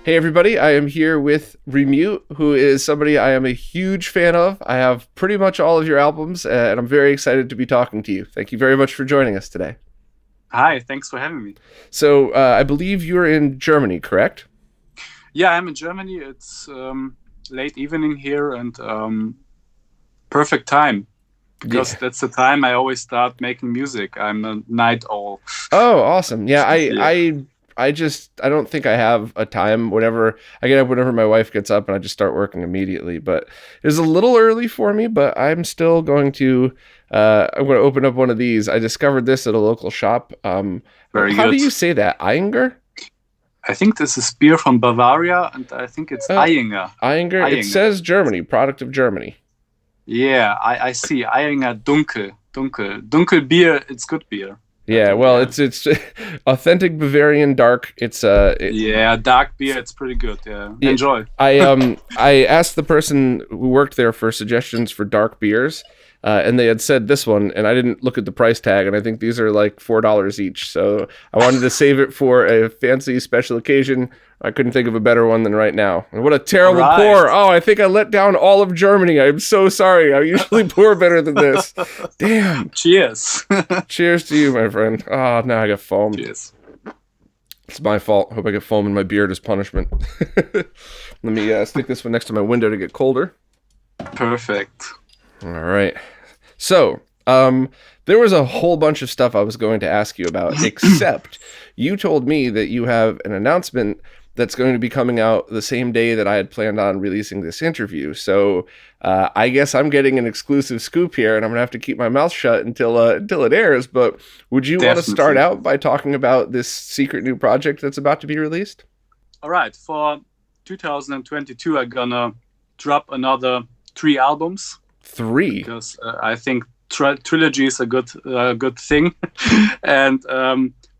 Hey everybody, I am here with Remute, who is somebody I am a huge fan of. I have pretty much all of your albums, and I'm very excited to be talking to you. Thank you very much for joining us today. Hi, thanks for having me. So, I believe you're in Germany, correct? Yeah, I'm in Germany. It's late evening here and perfect time because Yeah. that's the time I always start making music. I'm a night owl. Oh, awesome. Yeah, Yeah. I don't think I have a time. Whenever I get up, whenever my wife gets up, and I just start working immediately. But it's a little early for me, but I'm still going to. I'm going to open up one of these. I discovered this at a local shop. Very How do good. you say that? Eyinger? I think this is beer from Bavaria and I think it's Uh, Eyinger. Eyinger. It Eyinger. says Germany, product of Germany. Yeah, I see. Eyinger Dunkel. Dunkel. Dunkel beer, it's good beer. I Yeah, think, well, yeah. it's authentic Bavarian dark. Yeah, dark beer, it's pretty good. Yeah. Yeah, Enjoy. I asked the person who worked there for suggestions for dark beers, and they had said this one, and I didn't look at the price tag, and I think these are like $4 each. So I wanted to save it for a fancy special occasion. I couldn't think of a better one than right now. And what a All terrible right. pour! Oh, I think I let down all of Germany. I'm so sorry. I usually pour better than this. Damn. Cheers. Cheers to you, my friend. Oh, now I got foam. Cheers. It's my fault. Hope I get foam in my beard as punishment. Let me stick this one next to my window to get colder. Perfect. All right. So, there was a whole bunch of stuff I was going to ask you about, except you told me that you have an announcement that's going to be coming out the same day that I had planned on releasing this interview. So, I guess I'm getting an exclusive scoop here, and I'm gonna have to keep my mouth shut until it airs. But would you want to start Definitely. out by talking about this secret new project that's about to be released? All right, for 2022, I'm gonna drop another 3 albums 3. because I think trilogy is a good thing, and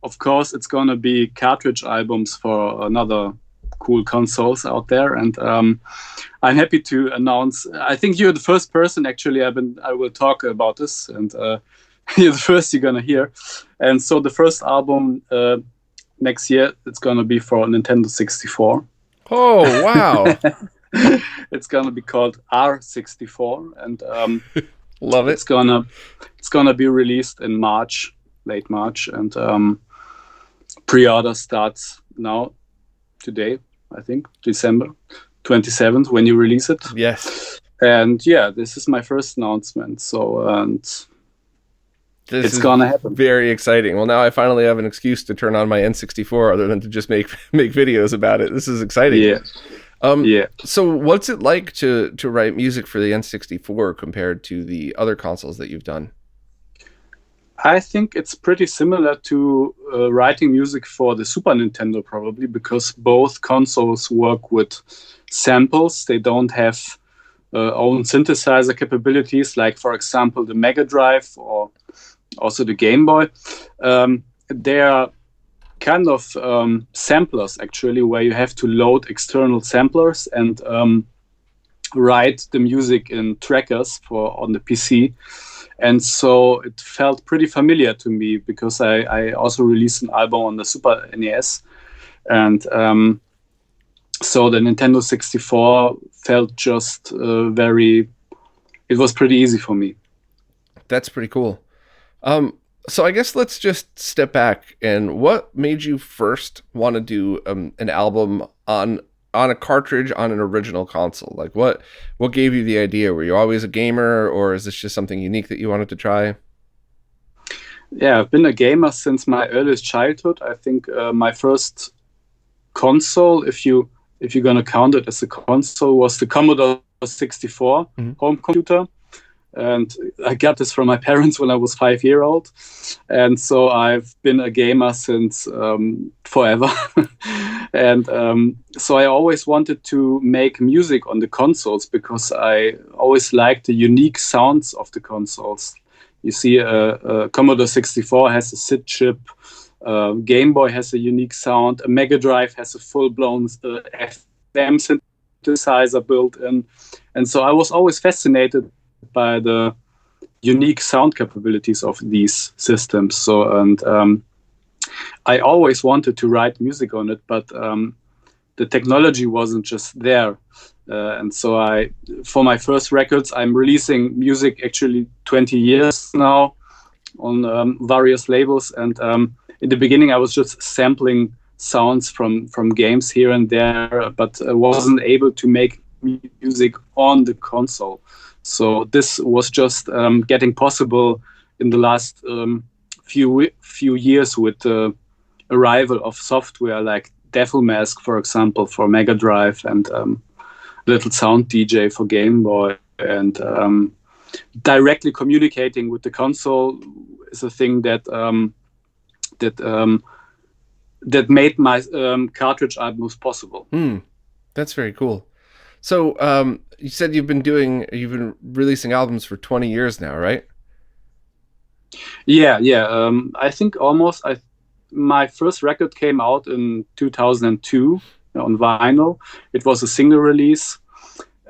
of course it's gonna be cartridge albums for another cool consoles out there. And I'm happy to announce. I think you're the first person actually. I will talk about this, and you're the first you're gonna hear. And so the first album next year it's gonna be for Nintendo 64. Oh, wow. It's gonna be called R64, and Love it's it. gonna be released in March, late March, and pre-order starts now today. I think December 27th when you release it. Yes. And yeah, this is my first announcement. So and This it's is gonna happen. very exciting. Well, now I finally have an excuse to turn on my N64 other than to just make videos about it. This is exciting. Yeah, yeah. So what's it like to write music for the N64 compared to the other consoles that you've done? I think it's pretty similar to writing music for the Super Nintendo, probably, because both consoles work with samples. They don't have own synthesizer capabilities, like, for example, the Mega Drive or also the Game Boy. They are kind of samplers, actually, where you have to load external samplers and write the music in trackers for on the PC. And so it felt pretty familiar to me because I also released an album on the Super NES. And so the Nintendo 64 felt just it was pretty easy for me. That's pretty cool. So I guess let's just step back, and what made you first want to do an album on a cartridge on an original console? Like what gave you the idea? Were you always a gamer, or is this just something unique that you wanted to try? Yeah, I've been a gamer since my earliest childhood. I think my first console, if you're gonna count it as a console, was the Commodore 64 Mhm. home computer. And I got this from my parents when I was 5 years old, and so I've been a gamer since forever. And so I always wanted to make music on the consoles because I always liked the unique sounds of the consoles. You see, a Commodore 64 has a SID chip. Game Boy has a unique sound. A Mega Drive has a full-blown FM synthesizer built in, and so I was always fascinated by the unique sound capabilities of these systems. So, and I always wanted to write music on it, but the technology wasn't just there. And so for my first records, I'm releasing music actually 20 years now on various labels. And in the beginning, I was just sampling sounds from games here and there, but wasn't able to make music on the console. So this was just getting possible in the last few years with the arrival of software like Devil Mask, for example, for Mega Drive, and Little Sound DJ for Game Boy. And directly communicating with the console is a thing that made my cartridge albums possible. That's very cool. So you said you've been releasing albums for 20 years now, right? Yeah. I think almost. My first record came out in 2002 on vinyl. It was a single release,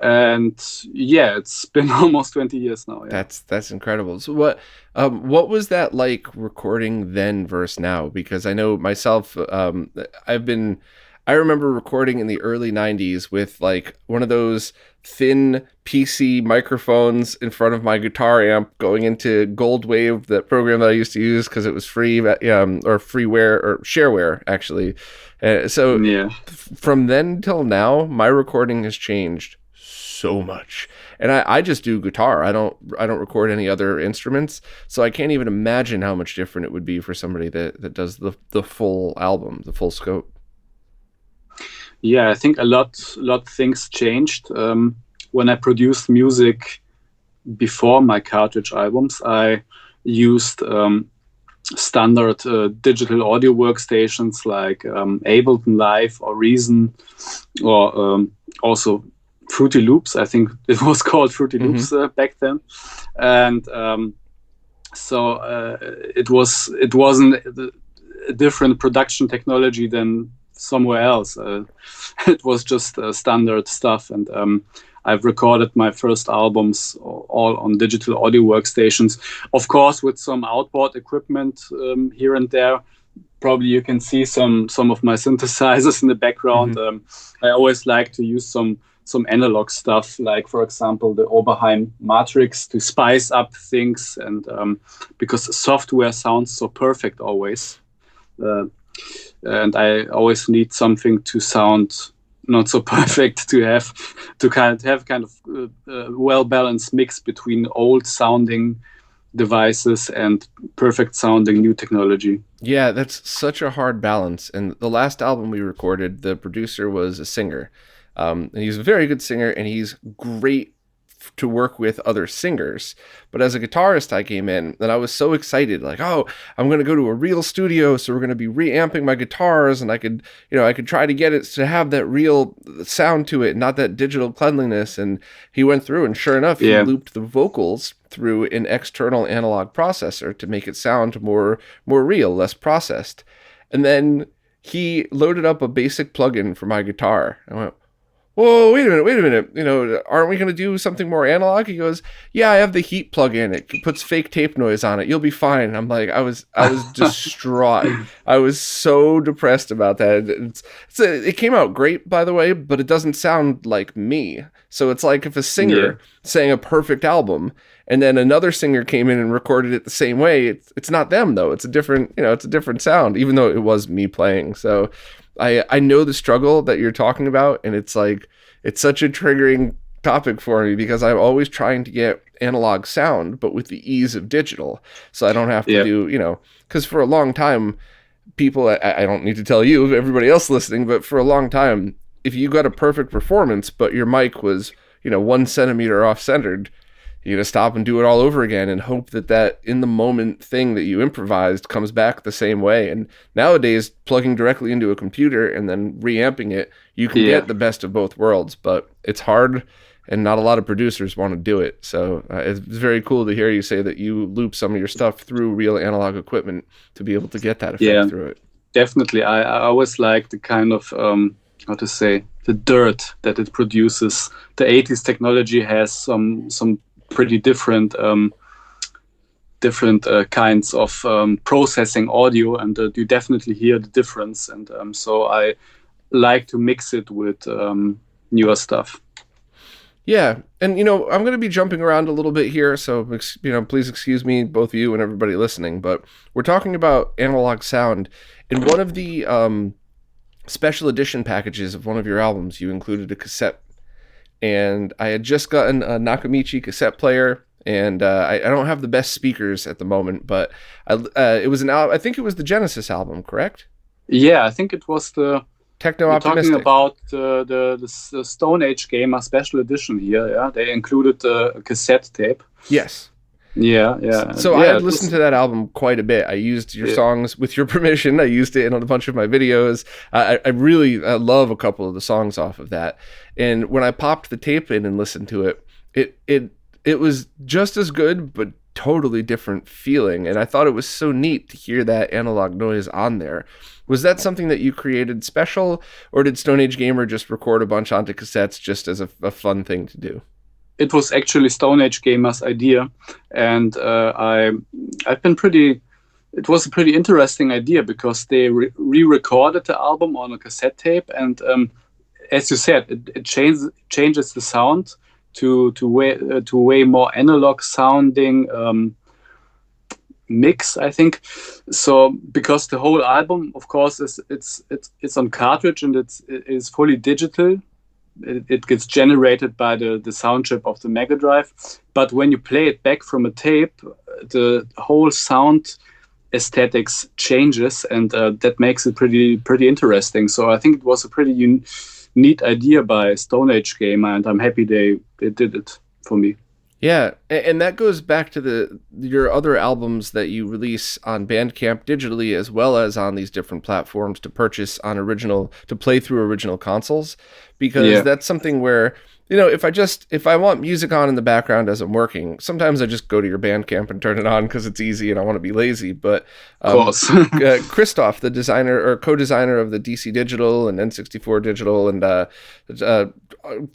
and yeah, it's been almost 20 years now. Yeah. That's incredible. So what was that like recording then versus now? Because I know myself, I remember recording in the early 90s with like one of those thin PC microphones in front of my guitar amp going into Gold Wave, that program that I used to use because it was free, or freeware or shareware actually. From then till now, my recording has changed so much. And I just do guitar. I don't record any other instruments. So I can't even imagine how much different it would be for somebody that does the full album, the full scope. Yeah, I think a lot things changed. When I produced music before my cartridge albums, I used standard digital audio workstations like Ableton Live or Reason, or also Fruity Loops. I think it was called Fruity Loops back then. And so it wasn't a different production technology than somewhere else. It was just standard stuff, and I've recorded my first albums all on digital audio workstations, of course with some outboard equipment here and there. Probably you can see some of my synthesizers in the background. I always like to use some analog stuff, like for example the Oberheim Matrix, to spice up things, and because software sounds so perfect always. And I always need something to sound not so perfect, to have kind of well balanced mix between old sounding devices and perfect sounding new technology. Yeah, that's such a hard balance. And the last album we recorded, the producer was a singer. And he's a very good singer, and he's great to work with other singers. But as a guitarist, I came in and I was so excited, like, oh, I'm going to go to a real studio, so we're going to be reamping my guitars, and I could try to get it to have that real sound to it, not that digital cleanliness. And he went through, and sure enough, he looped the vocals through an external analog processor to make it sound more real, less processed. And then he loaded up a basic plugin for my guitar. I went, whoa, wait a minute, aren't we going to do something more analog? He goes, yeah, I have the heat plug-in. It puts fake tape noise on it. You'll be fine. I'm like, I was distraught. I was so depressed about that. It came out great, by the way, but it doesn't sound like me. So it's like if a singer sang a perfect album and then another singer came in and recorded it the same way, it's not them though. It's a different sound, even though it was me playing. So I know the struggle that you're talking about, and it's like, it's such a triggering topic for me because I'm always trying to get analog sound, but with the ease of digital. So I don't have to do, because for a long time, people, I don't need to tell you, everybody else listening, but for a long time, if you got a perfect performance, but your mic was, 1 centimeter off centered, you gotta stop and do it all over again and hope that in the moment thing that you improvised comes back the same way. And nowadays, plugging directly into a computer and then reamping it, you can get the best of both worlds, but it's hard and not a lot of producers want to do it. So it's very cool to hear you say that you loop some of your stuff through real analog equipment to be able to get that effect through it. Definitely. I always like the kind of, the dirt that it produces. The 80s technology has some pretty different kinds of processing audio, and you definitely hear the difference. And so I like to mix it with newer stuff. Yeah, and I'm going to be jumping around a little bit here, so please excuse me, both you and everybody listening. But we're talking about analog sound. In one of the special edition packages of one of your albums, you included a cassette, and I had just gotten a Nakamichi cassette player, and I don't have the best speakers at the moment, but it was I think it was the Genesis album, correct? Yeah, I think it was the Technoptimistic. We're talking about the Stone Age Gamer special edition here. Yeah, they included a cassette tape. Yes. Yeah. So I had listened to that album quite a bit. I used your songs with your permission. I used it in a bunch of my videos. I really love a couple of the songs off of that. And when I popped the tape in and listened to it, it was just as good, but totally different feeling. And I thought it was so neat to hear that analog noise on there. Was that something that you created special, or did Stone Age Gamer just record a bunch onto cassettes just as a fun thing to do? It was actually Stone Age Gamer's idea, and I've been it was a pretty interesting idea because they re-recorded the album on a cassette tape, and as you said, it changes the sound to way more analog sounding mix, I think. So because the whole album, of course, it's on cartridge and it is fully digital. It gets generated by the sound chip of the Mega Drive. But when you play it back from a tape, the whole sound aesthetics changes, and that makes it pretty interesting. So I think it was a pretty neat idea by Stone Age Gamer, and I'm happy they did it for me. Yeah, and that goes back to your other albums that you release on Bandcamp digitally, as well as on these different platforms to purchase to play through original consoles, because that's something where, if I want music on in the background as I'm working, sometimes I just go to your Bandcamp and turn it on because it's easy and I want to be lazy. But Christoph, the designer or co-designer of the DC Digital and N64 Digital, and a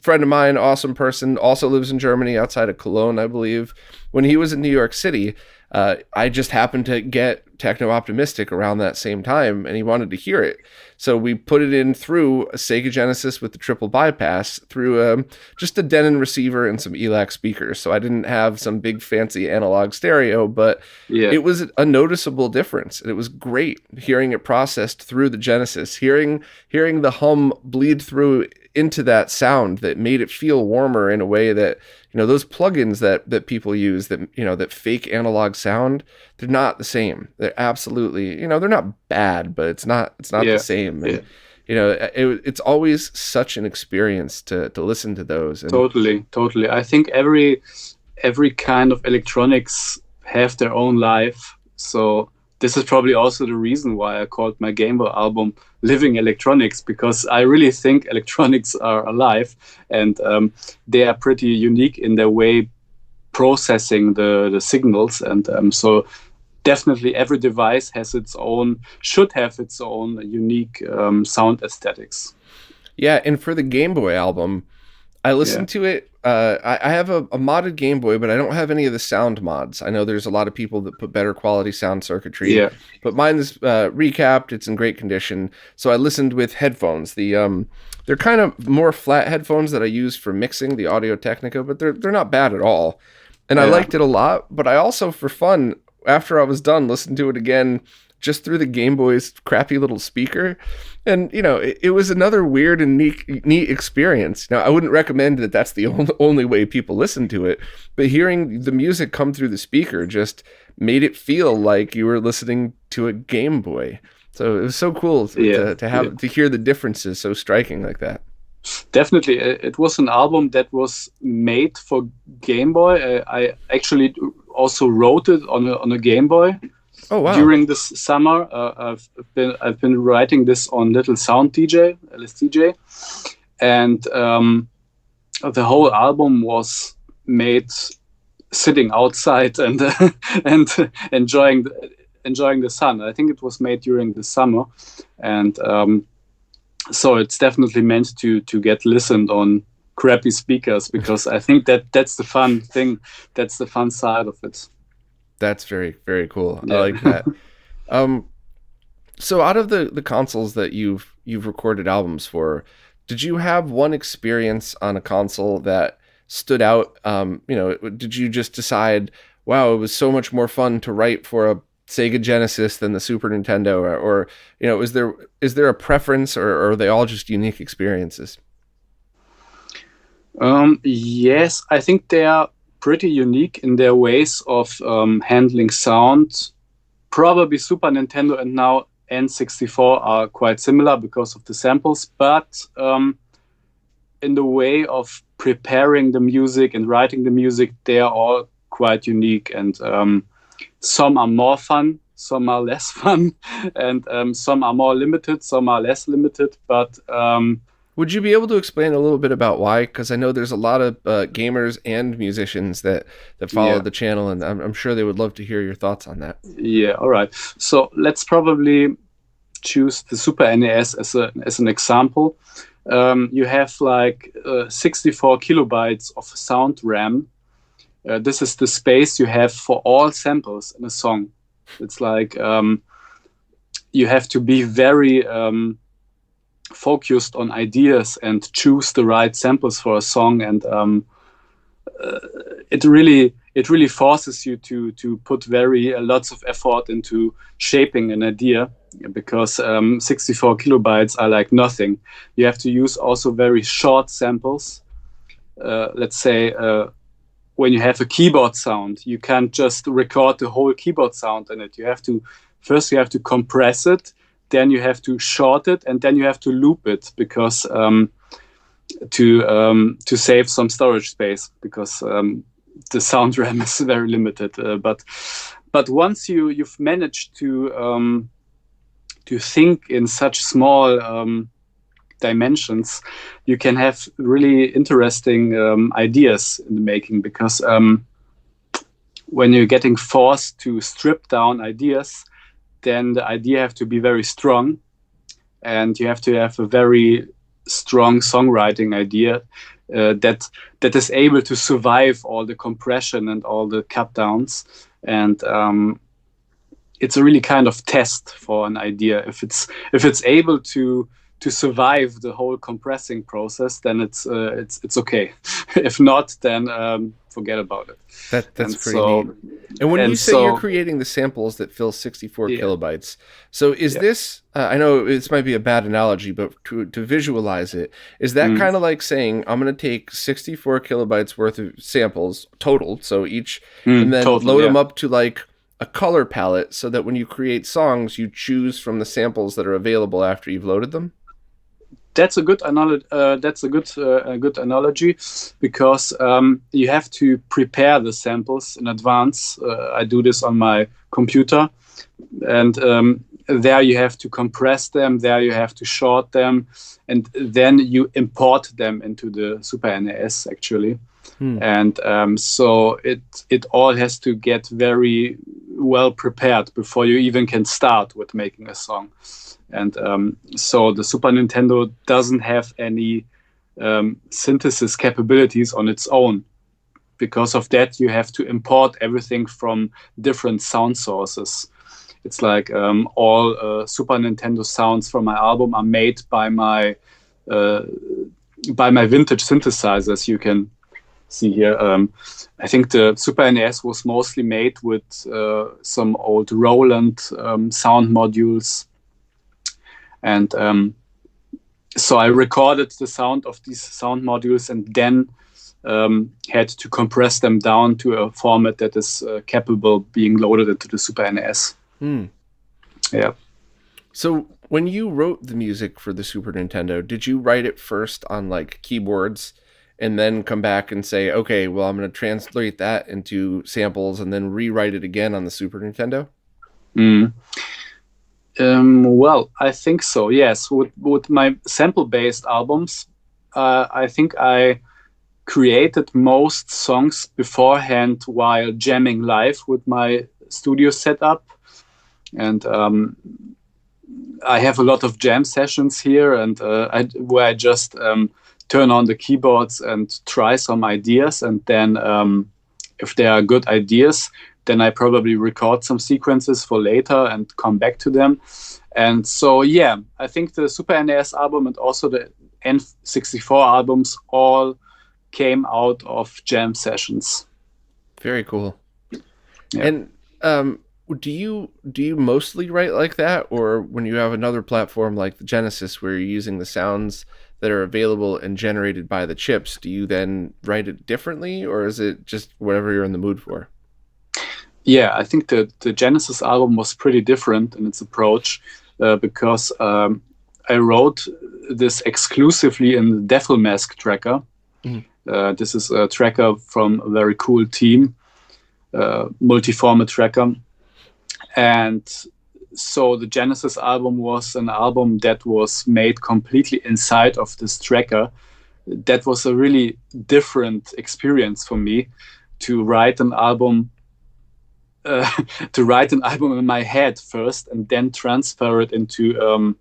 friend of mine, awesome person, also lives in Germany outside of Cologne, I believe. When he was in New York City, I just happened to get Technoptimistic around that same time, and he wanted to hear it. So we put it in through a Sega Genesis with the triple bypass through just a Denon receiver and some ELAC speakers. So I didn't have some big fancy analog stereo, but it was a noticeable difference. And it was great hearing it processed through the Genesis, hearing the hum bleed through into that sound that made it feel warmer in a way that, those plugins that people use that, that fake analog sound, they're not the same. They're absolutely, they're not bad, but it's not the same. And, it's always such an experience to listen to those. And totally. I think every kind of electronics have their own life. So this is probably also the reason why I called my Game Boy album Living Electronics, because I really think electronics are alive, and they are pretty unique in their way processing the signals. And so definitely every device should have its own unique sound aesthetics. Yeah, and for the Game Boy album, I listened to it. I have a modded Game Boy, but I don't have any of the sound mods. I know there's a lot of people that put better quality sound circuitry, but mine is recapped. It's in great condition. So I listened with headphones. They're kind of more flat headphones that I use for mixing the Audio Technica, but they're not bad at all. And I liked it a lot, but I also, for fun, after I was done, listened to it again just through the Game Boy's crappy little speaker. And, it was another weird and neat experience. Now, I wouldn't recommend that that's the only way people listen to it, but hearing the music come through the speaker just made it feel like you were listening to a Game Boy. So it was so cool to hear the differences so striking like that. Definitely. It was an album that was made for Game Boy. I actually also wrote it on a Game Boy. Oh, wow. During this summer, I've been writing this on Little Sound DJ, LSDJ, and the whole album was made sitting outside and and enjoying the sun. I think it was made during the summer, and so it's definitely meant to get listened on crappy speakers, because I think that's the fun thing. That's the fun side of it. That's very, very cool. I like that. So out of the consoles that you've recorded albums for, did you have one experience on a console that stood out? Did you just decide, wow, it was so much more fun to write for a Sega Genesis than the Super Nintendo, or is there a preference, or are they all just unique experiences? Yes, I think they are pretty unique in their ways of handling sound. Probably Super Nintendo and now N64 are quite similar because of the samples, but in the way of preparing the music and writing the music, they are all quite unique. And some are more fun, some are less fun, and some are more limited, some are less limited. But would you be able to explain a little bit about why? Because I know there's a lot of gamers and musicians that follow the channel, and I'm sure they would love to hear your thoughts on that. Yeah, all right. So let's probably choose the Super NES as an example. You have like 64 kilobytes of sound RAM. This is the space you have for all samples in a song. It's like you have to be very focused on ideas and choose the right samples for a song, and it really forces you to put very lots of effort into shaping an idea, because 64 kilobytes are like nothing. You have to use also very short samples. Let's say when you have a keyboard sound, you can't just record the whole keyboard sound in it. You have to compress it, then you have to short it, and then you have to loop it, because to save some storage space, because the sound RAM is very limited. But once you've managed to think in such small dimensions, you can have really interesting ideas in the making, because when you're getting forced to strip down ideas, then the idea have to be very strong, and you have to have a very strong songwriting idea that is able to survive all the compression and all the cut downs. And it's a really kind of test for an idea. If it's able to survive the whole compressing process, then it's okay. If not, then forget about it. That's pretty neat. And when you say you're creating the samples that fill 64 kilobytes, so is this, I know this might be a bad analogy, but to visualize it, is that kind of like saying, I'm going to take 64 kilobytes worth of samples total, so each, and then load them up to like a color palette, so that when you create songs, you choose from the samples that are available after you've loaded them? That's a good analogy. Good analogy, because you have to prepare the samples in advance. I do this on my computer, and there you have to compress them. There you have to short them, and then you import them into the Super NES actually. And so it all has to get very well prepared before you even can start with making a song. And so the Super Nintendo doesn't have any synthesis capabilities on its own. Because of that, you have to import everything from different sound sources. It's like all Super Nintendo sounds from my album are made by my vintage synthesizers. You can see here. I think the Super NES was mostly made with some old Roland sound modules. And so I recorded the sound of these sound modules, and then had to compress them down to a format that is capable being loaded into the Super NES. Yeah. So when you wrote the music for the Super Nintendo, did you write it first on like keyboards and then come back and say, okay, well, I'm going to translate that into samples and then rewrite it again on the Super Nintendo? Well, I think so, yes. With my sample-based albums, I think I created most songs beforehand while jamming live with my studio setup. And I have a lot of jam sessions here, and where I just turn on the keyboards and try some ideas. And then if they are good ideas, then I probably record some sequences for later and come back to them. And so, yeah, I think the Super NES album and also the N64 albums all came out of jam sessions. Very cool. Yeah. And do you mostly write like that, or when you have another platform like the Genesis where you're using the sounds that are available and generated by the chips, do you then write it differently, or is it just whatever you're in the mood for? Yeah, I think the Genesis album was pretty different in its approach because I wrote this exclusively in the Devil Mask tracker. Mm-hmm. This is a tracker from a very cool team, multi-format tracker. And so the Genesis album was an album that was made completely inside of this tracker. That was a really different experience for me to write an album in my head first and then transfer it into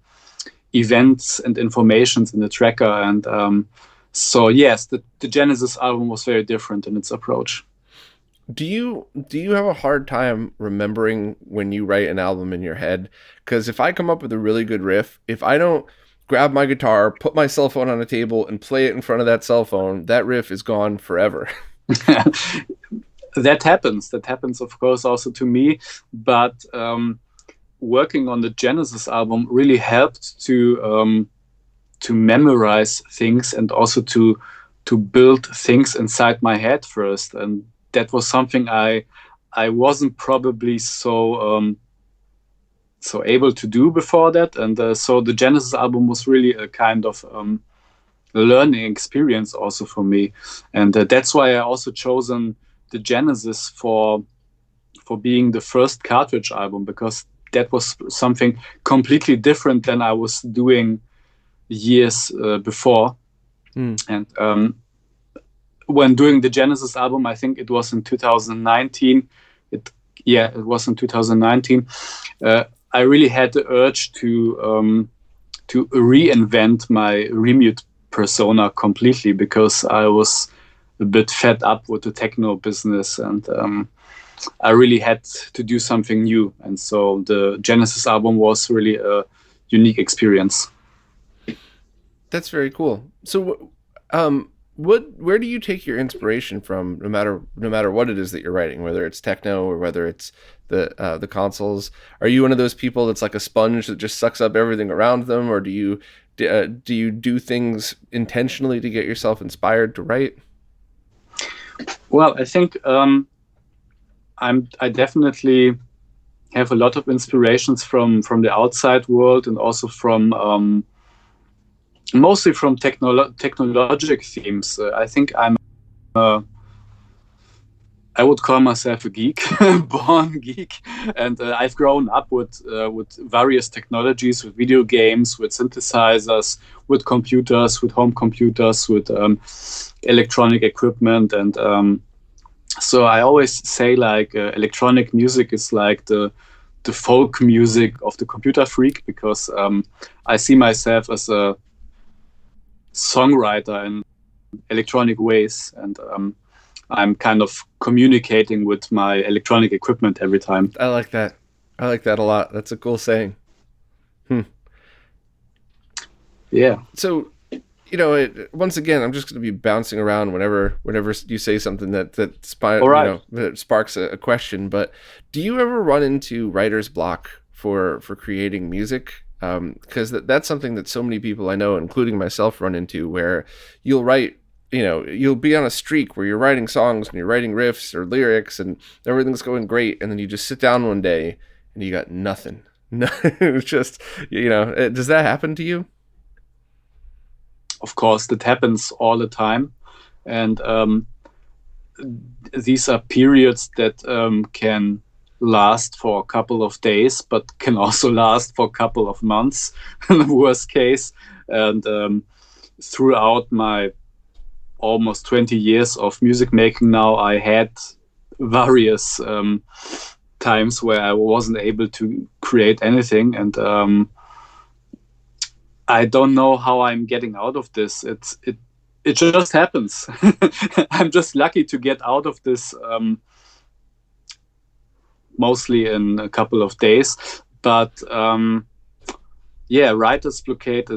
events and informations in the tracker. And so yes, the Genesis album was very different in its approach. Do you have a hard time remembering when you write an album in your head? Because if I come up with a really good riff, if I don't grab my guitar, put my cell phone on a table, and play it in front of that cell phone, that riff is gone forever. That happens, of course, also to me. But working on the Genesis album really helped to memorize things and also to build things inside my head first. And that was something I wasn't probably so able to do before that. And so the Genesis album was really a kind of learning experience also for me. And that's why I also chosen the Genesis for being the first Cartridge album, because that was something completely different than I was doing years before. And when doing the Genesis album, I think it was in 2019. It was in 2019. I really had the urge to reinvent my Remute persona completely, because I was a bit fed up with the techno business, and I really had to do something new. And so the Genesis album was really a unique experience. That's very cool. So, where do you take your inspiration from? No matter what it is that you're writing, whether it's techno or whether it's the consoles. Are you one of those people that's like a sponge that just sucks up everything around them, or do you do things intentionally to get yourself inspired to write? Well, I think I definitely have a lot of inspirations from the outside world, and also from mostly from technologic themes. I think I would call myself a geek, born geek, and I've grown up with various technologies, with video games, with synthesizers, with computers, with home computers, with electronic equipment, and so I always say like electronic music is like the folk music of the computer freak, because I see myself as a songwriter in electronic ways, and I'm kind of communicating with my electronic equipment every time. I like that. I like that a lot. That's a cool saying. Yeah. So, once again, I'm just going to be bouncing around whenever you say something that sparks a question. But do you ever run into writer's block for creating music? Because that's something that so many people I know, including myself, run into, where you'll write. You'll be on a streak where you're writing songs and you're writing riffs or lyrics and everything's going great, and then you just sit down one day and you got nothing. No, it's just, does that happen to you? Of course, that happens all the time, and these are periods that can last for a couple of days, but can also last for a couple of months in the worst case. And throughout my almost 20 years of music making now, I had various times where I wasn't able to create anything, and I don't know how I'm getting out of this. It just happens. I'm just lucky to get out of this mostly in a couple of days, but yeah, writer's blockade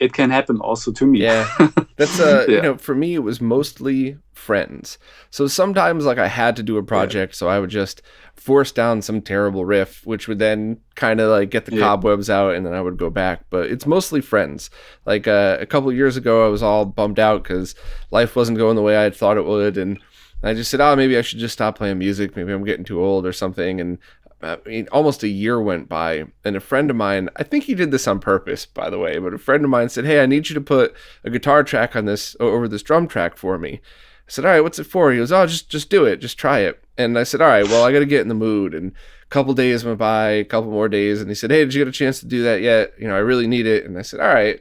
it can happen also to me. Yeah. That's Yeah. for me it was mostly friends. So sometimes like I had to do a Yeah. project, so I would just force down some terrible riff, which would then kind of like get the Yeah. cobwebs out, and then I would go back. But it's mostly friends. Like a couple of years ago, I was all bummed out because life wasn't going the way I had thought it would, and I just said, "Oh, maybe I should just stop playing music. Maybe I'm getting too old or something." And I mean, almost a year went by, and a friend of mine, I think he did this on purpose, by the way, but a friend of mine said, "Hey, I need you to put a guitar track on this over this drum track for me." I said, "All right, what's it for?" He goes, "Oh, just do it, just try it." And I said, "All right, well, I got to get in the mood." And a couple days went by, a couple more days, and he said, "Hey, did you get a chance to do that yet? You know, I really need it." And I said, "All right."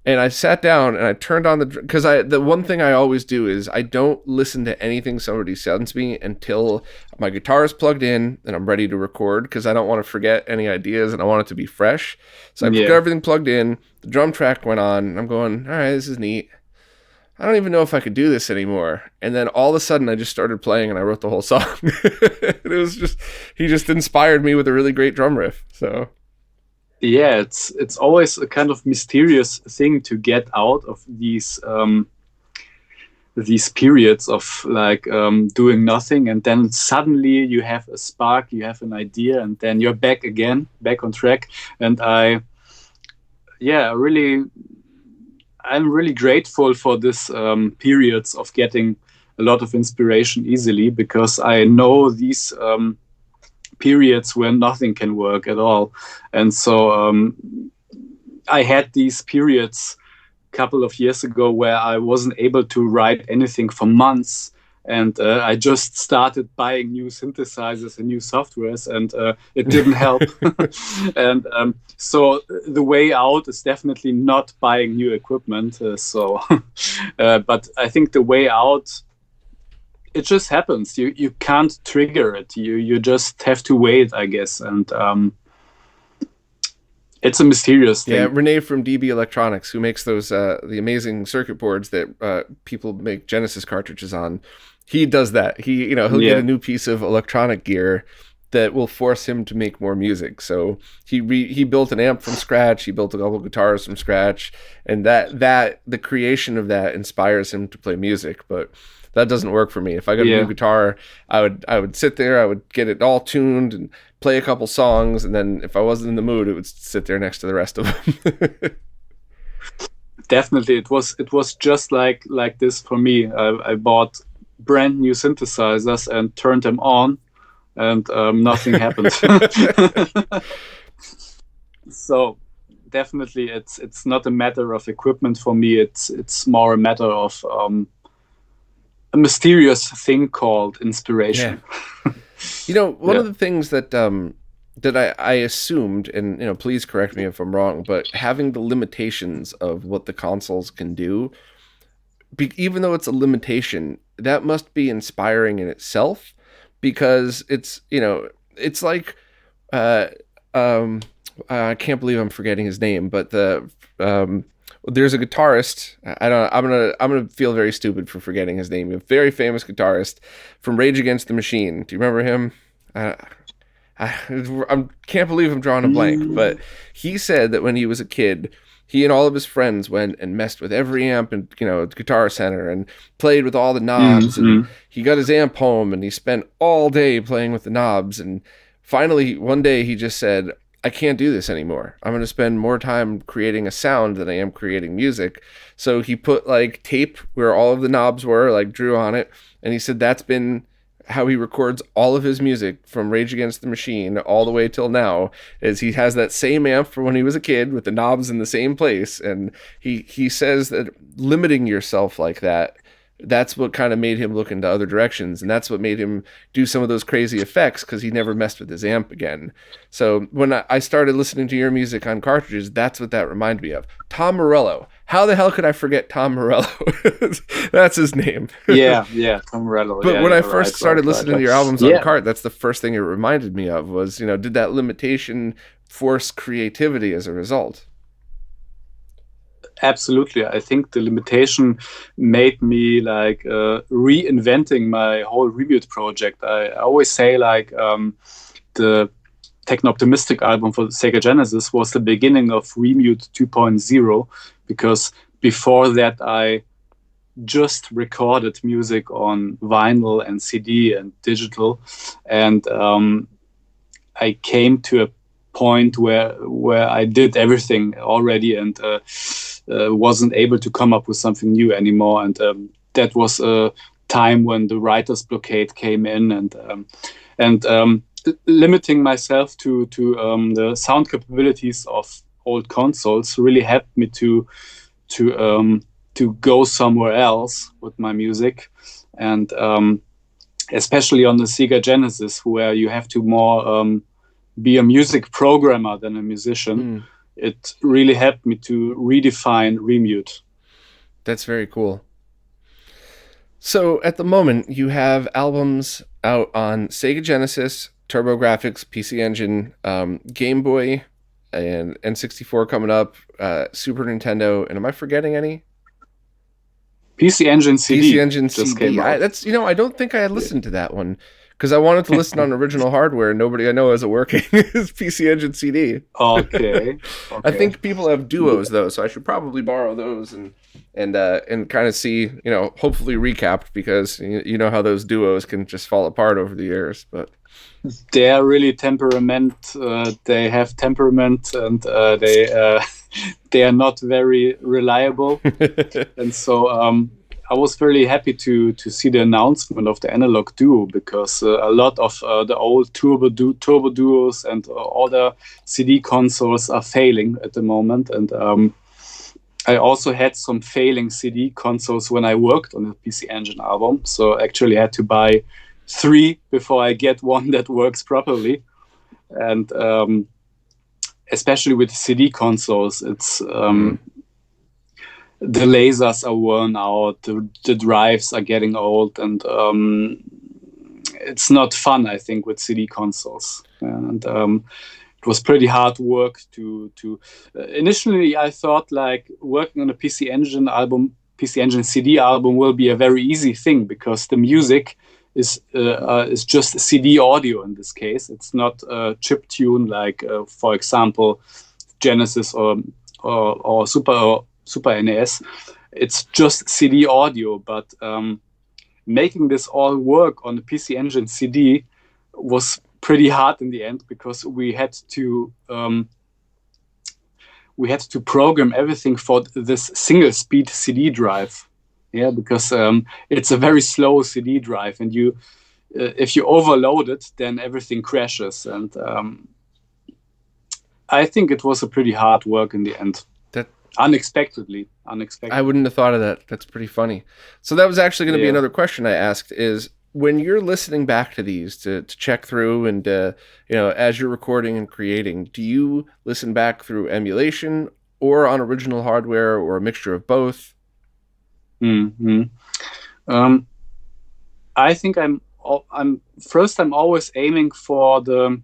And I sat down and I turned on because the one thing I always do is I don't listen to anything somebody sends me until my guitar is plugged in and I'm ready to record, because I don't want to forget any ideas and I want it to be fresh. So I got everything plugged in. The drum track went on and I'm going, all right, this is neat. I don't even know if I could do this anymore. And then all of a sudden I just started playing and I wrote the whole song. It was just, he just inspired me with a really great drum riff. So Yeah, it's always a kind of mysterious thing to get out of these periods of like doing nothing, and then suddenly you have a spark, you have an idea, and then you're back again, back on track. And I'm really grateful for this periods of getting a lot of inspiration easily, because I know these periods where nothing can work at all. And so I had these periods a couple of years ago where I wasn't able to write anything for months. And I just started buying new synthesizers and new softwares, and it didn't help. And so the way out is definitely not buying new equipment. But I think the way out, it just happens. You can't trigger it. You just have to wait, I guess. And it's a mysterious thing. Yeah, Renee from DB Electronics, who makes those the amazing circuit boards that people make Genesis cartridges on, he does that. He'll get a new piece of electronic gear that will force him to make more music. So he built an amp from scratch. He built a couple of guitars from scratch, and that the creation of that inspires him to play music. But that doesn't work for me. If I got a new guitar, I would sit there, I would get it all tuned and play a couple songs, and then if I wasn't in the mood, it would sit there next to the rest of them. Definitely, it was just like this for me. I bought brand new synthesizers and turned them on, and nothing happened. So definitely, it's not a matter of equipment for me. It's more a matter of a mysterious thing called inspiration. Yeah. One of the things that I assumed, and please correct me if I'm wrong, but having the limitations of what the consoles can do, even though it's a limitation, that must be inspiring in itself, because it's like I can't believe I'm forgetting his name, but there's a guitarist. I'm gonna feel very stupid for forgetting his name. A very famous guitarist from Rage Against the Machine. Do you remember him? I can't believe I'm drawing a blank, but he said that when he was a kid, he and all of his friends went and messed with every amp and Guitar Center and played with all the knobs. And he got his amp home and he spent all day playing with the knobs. And finally, one day he just said, I can't do this anymore. I'm going to spend more time creating a sound than I am creating music. So he put like tape where all of the knobs were, like drew on it. And he said that's been how he records all of his music from Rage Against the Machine all the way till now, is he has that same amp from when he was a kid with the knobs in the same place. And he says that limiting yourself like that, that's what kind of made him look into other directions, and that's what made him do some of those crazy effects, because he never messed with his amp again. So when I started listening to your music on cartridges, that's what that reminded me of. Tom Morello. How the hell could I forget Tom Morello? That's his name. Yeah, Tom Morello. But when I first started listening to your albums on cart, that's the first thing it reminded me of was, did that limitation force creativity as a result? Absolutely. I think the limitation made me like reinventing my whole Remute project. I always say like the Technoptimistic album for the Sega Genesis was the beginning of Remute 2.0, because before that I just recorded music on vinyl and CD and digital, and I came to a point where I did everything already, and wasn't able to come up with something new anymore. And that was a time when the writer's blockade came in, and limiting myself to the sound capabilities of old consoles really helped me to go somewhere else with my music, and especially on the Sega Genesis, where you have to more be a music programmer than a musician. It really helped me to redefine Remute. That's very cool. So at the moment, you have albums out on Sega Genesis, TurboGrafx, PC Engine, Game Boy, and N64 coming up, Super Nintendo, and am I forgetting any? PC Engine CD. PC Engine CD. I don't think I had listened to that one, because I wanted to listen on original hardware, and nobody I know has it working. It's PC Engine CD. Okay. I think people have duos though, so I should probably borrow those and kind of see, hopefully recapped, because you know how those duos can just fall apart over the years. But they are really temperament. They have temperament, and they are not very reliable. And so I was very happy to see the announcement of the Analog Duo, because a lot of the old turbo duos and other CD consoles are failing at the moment. And I also had some failing CD consoles when I worked on the PC Engine album. So actually I had to buy 3 before I get one that works properly. And especially with CD consoles, it's the lasers are worn out, the drives are getting old, and it's not fun, I think, with CD consoles. And it was pretty hard work to initially I thought like working on a PC Engine CD album will be a very easy thing, because the music is just CD audio in this case. It's not a chip tune like, for example, Genesis or Super NES. It's just CD audio, but making this all work on the PC Engine CD was pretty hard in the end, because we had to program everything for this single speed CD drive. Yeah, because it's a very slow CD drive, and if you overload it, then everything crashes. And I think it was a pretty hard work in the end. Unexpectedly. I wouldn't have thought of that. That's pretty funny. So that was actually going to be another question I asked, is when you're listening back to these to check through and, as you're recording and creating, do you listen back through emulation or on original hardware, or a mixture of both? I think I'm always aiming for the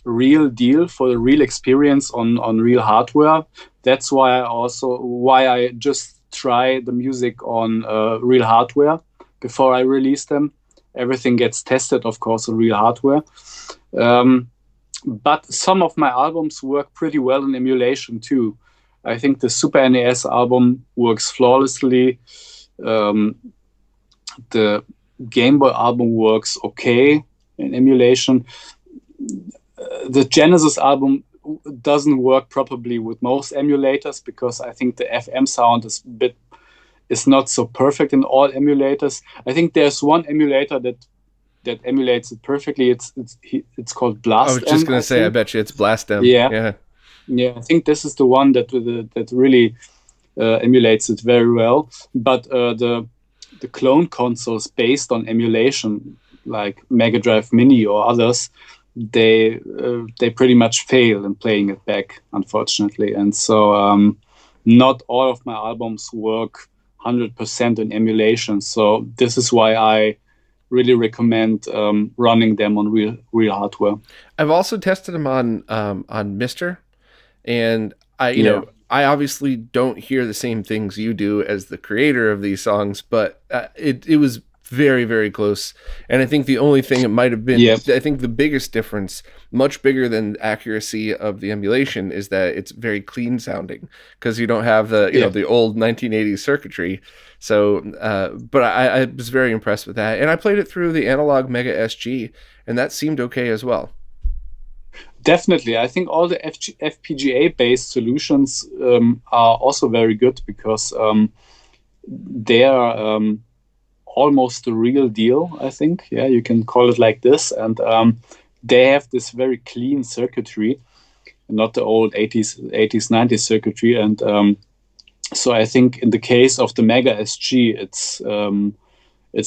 real deal, for the real experience on real hardware. That's why I just try the music on real hardware before I release them. Everything gets tested, of course, on real hardware. But some of my albums work pretty well in emulation too. I think the Super NES album works flawlessly. The Game Boy album works okay in emulation. The Genesis album doesn't work properly with most emulators, because I think the FM sound is not so perfect in all emulators. I think there's one emulator that emulates it perfectly. It's called Blast. I was just going to say, I bet you it's Blast M. Yeah. I think this is the one that really emulates it very well. But the clone consoles based on emulation, like Mega Drive Mini or others, they pretty much fail in playing it back, unfortunately. And so not all of my albums work 100% in emulation. So this is why I really recommend running them on real hardware. I've also tested them on Mister, and I obviously don't hear the same things you do as the creator of these songs, but it was very, very close. And I think the only thing it might have been, I think the biggest difference, much bigger than accuracy of the emulation, is that it's very clean sounding because you don't have the, you know, the old 1980s circuitry. So, but I was very impressed with that. And I played it through the analog Mega SG, and that seemed okay as well. Definitely. I think all the FPGA-based solutions are also very good because they are almost the real deal, I think. Yeah, you can call it like this. And they have this very clean circuitry, not the old 80s, 90s circuitry. And so I think in the case of the Mega SG, it's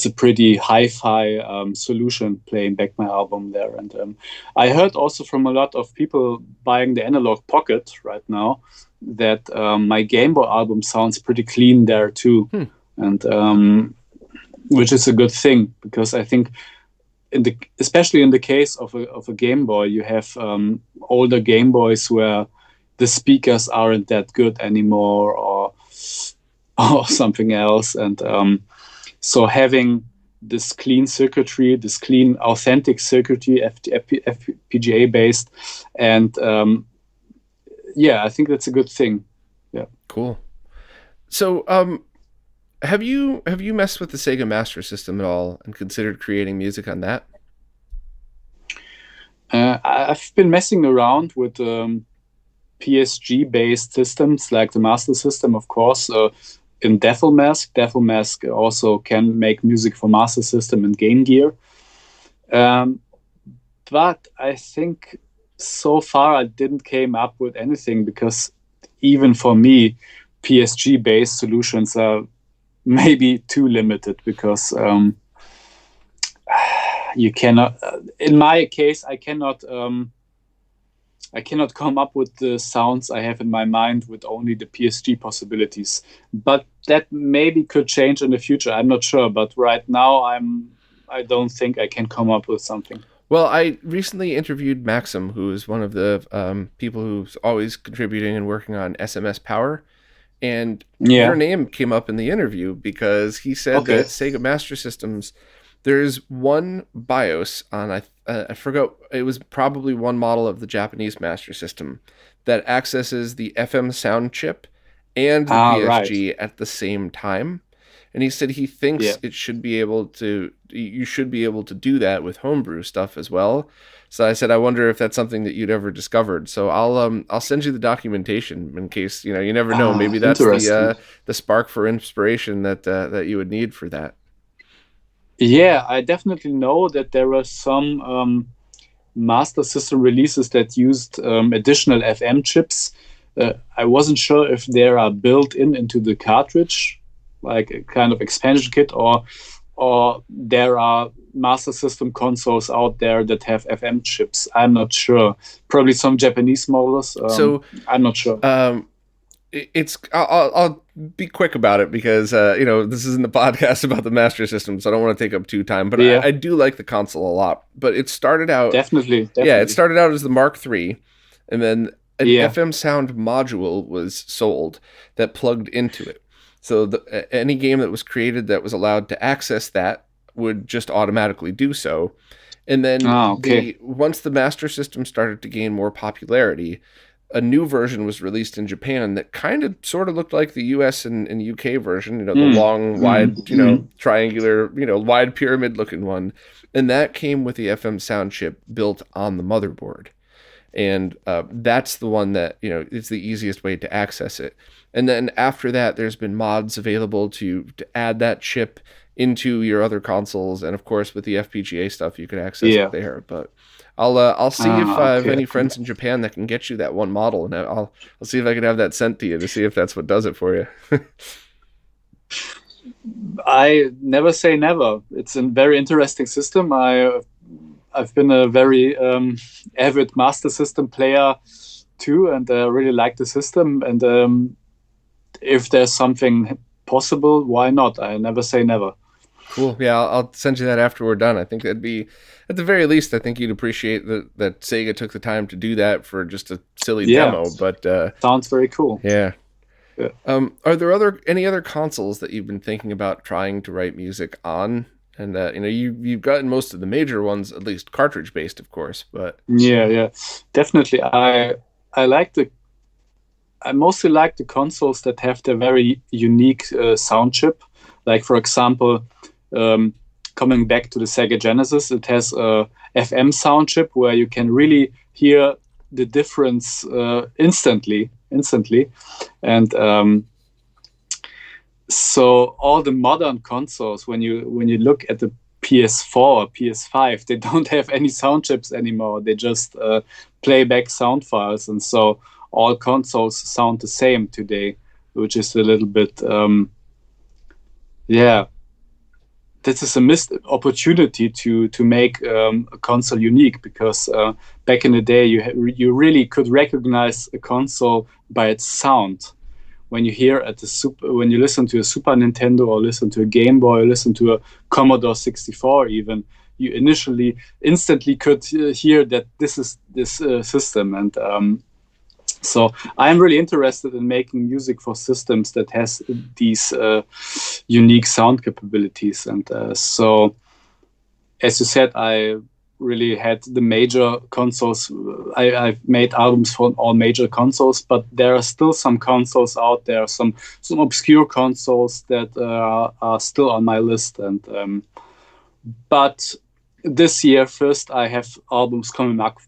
a pretty hi-fi solution playing back my album there. And I heard also from a lot of people buying the Analog Pocket right now that my Game Boy album sounds pretty clean there too. And which is a good thing, because I think especially in the case of a Game Boy, you have older Game Boys where the speakers aren't that good anymore or something else. And so having this clean circuitry, this clean authentic circuitry, FPGA based, and I think that's a good thing. Yeah. Cool. So have you messed with the Sega Master System at all and considered creating music on that? I've been messing around with PSG based systems like the Master System, of course. In Devilmask also can make music for Master System and Game Gear. But I think so far I didn't came up with anything, because even for me, PSG-based solutions are maybe too limited, because you cannot, in my case, I cannot come up with the sounds I have in my mind with only the PSG possibilities. But that maybe could change in the future. I'm not sure. But right now, I don't think I can come up with something. Well, I recently interviewed Maxim, who is one of the people who's always contributing and working on SMS Power. And your name came up in the interview because he said that Sega Master Systems, there's one BIOS on, I forgot, it was probably one model of the Japanese Master System that accesses the FM sound chip and the PSG at the same time. And he said he thinks it should be able to, you should be able to do that with homebrew stuff as well. So I said, I wonder if that's something that you'd ever discovered. So I'll send you the documentation in case, you know, you never know. Maybe that's the spark for inspiration that you would need for that. Yeah, I definitely know that there were some Master System releases that used additional FM chips. I wasn't sure if they are built into the cartridge, like a kind of expansion kit, or there are Master System consoles out there that have FM chips. I'm not sure. Probably some Japanese models. So I'm not sure. I'll be quick about it because this isn't the podcast about the Master System, so I don't want to take up too time. But I do like the console a lot. But it started out definitely. Yeah, it started out as the Mark III, and then an FM sound module was sold that plugged into it. So any game that was created that was allowed to access that would just automatically do so. And then once the Master System started to gain more popularity, a new version was released in Japan that kind of sort of looked like the US and UK version, the long, wide, triangular, wide pyramid looking one. And that came with the FM sound chip built on the motherboard. And that's the one that, it's the easiest way to access it. And then after that, there's been mods available to add that chip into your other consoles. And of course, with the FPGA stuff, you can access it there. But I'll see if I have any friends in Japan that can get you that one model, and I'll see if I can have that sent to you to see if that's what does it for you. I never say never. It's a very interesting system. I've been a very avid Master System player too, and I really like the system. And if there's something possible, why not? I never say never. Cool. Yeah, I'll send you that after we're done. I think that'd be, at the very least, I think you'd appreciate that Sega took the time to do that for just a silly demo. But sounds very cool. Yeah. Are there any other consoles that you've been thinking about trying to write music on? And you've gotten most of the major ones, at least cartridge based, of course. But yeah, definitely. I mostly like the consoles that have their very unique sound chip. Like, for example, coming back to the Sega Genesis, it has a FM sound chip where you can really hear the difference instantly. And so all the modern consoles, when you look at the PS4 or PS5, they don't have any sound chips anymore. They just play back sound files, and so all consoles sound the same today, which is a little bit, this is a missed opportunity to make a console unique, because back in the day you really could recognize a console by its sound. When you hear when you listen to a Super Nintendo or listen to a Game Boy or listen to a Commodore 64 even, you instantly could hear that this is this system. And so I'm really interested in making music for systems that has these unique sound capabilities. And so, as you said, I really had the major consoles. I've made albums for all major consoles, but there are still some consoles out there, some obscure consoles that are still on my list. And but this year, first, I have albums coming up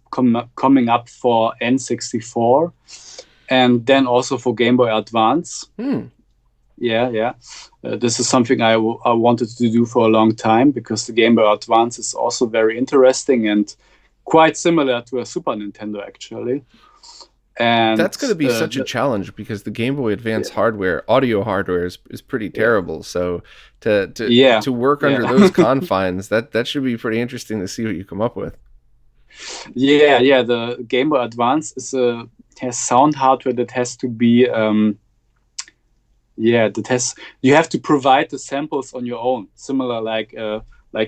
for N64, and then also for Game Boy Advance. Yeah. This is something I wanted to do for a long time, because the Game Boy Advance is also very interesting and quite similar to a Super Nintendo, actually. And that's going to be such a challenge, because the Game Boy Advance audio hardware is pretty terrible. So to work under those confines, that should be pretty interesting to see what you come up with. Yeah. The Game Boy Advance has sound hardware that has to be you have to provide the samples on your own, similar like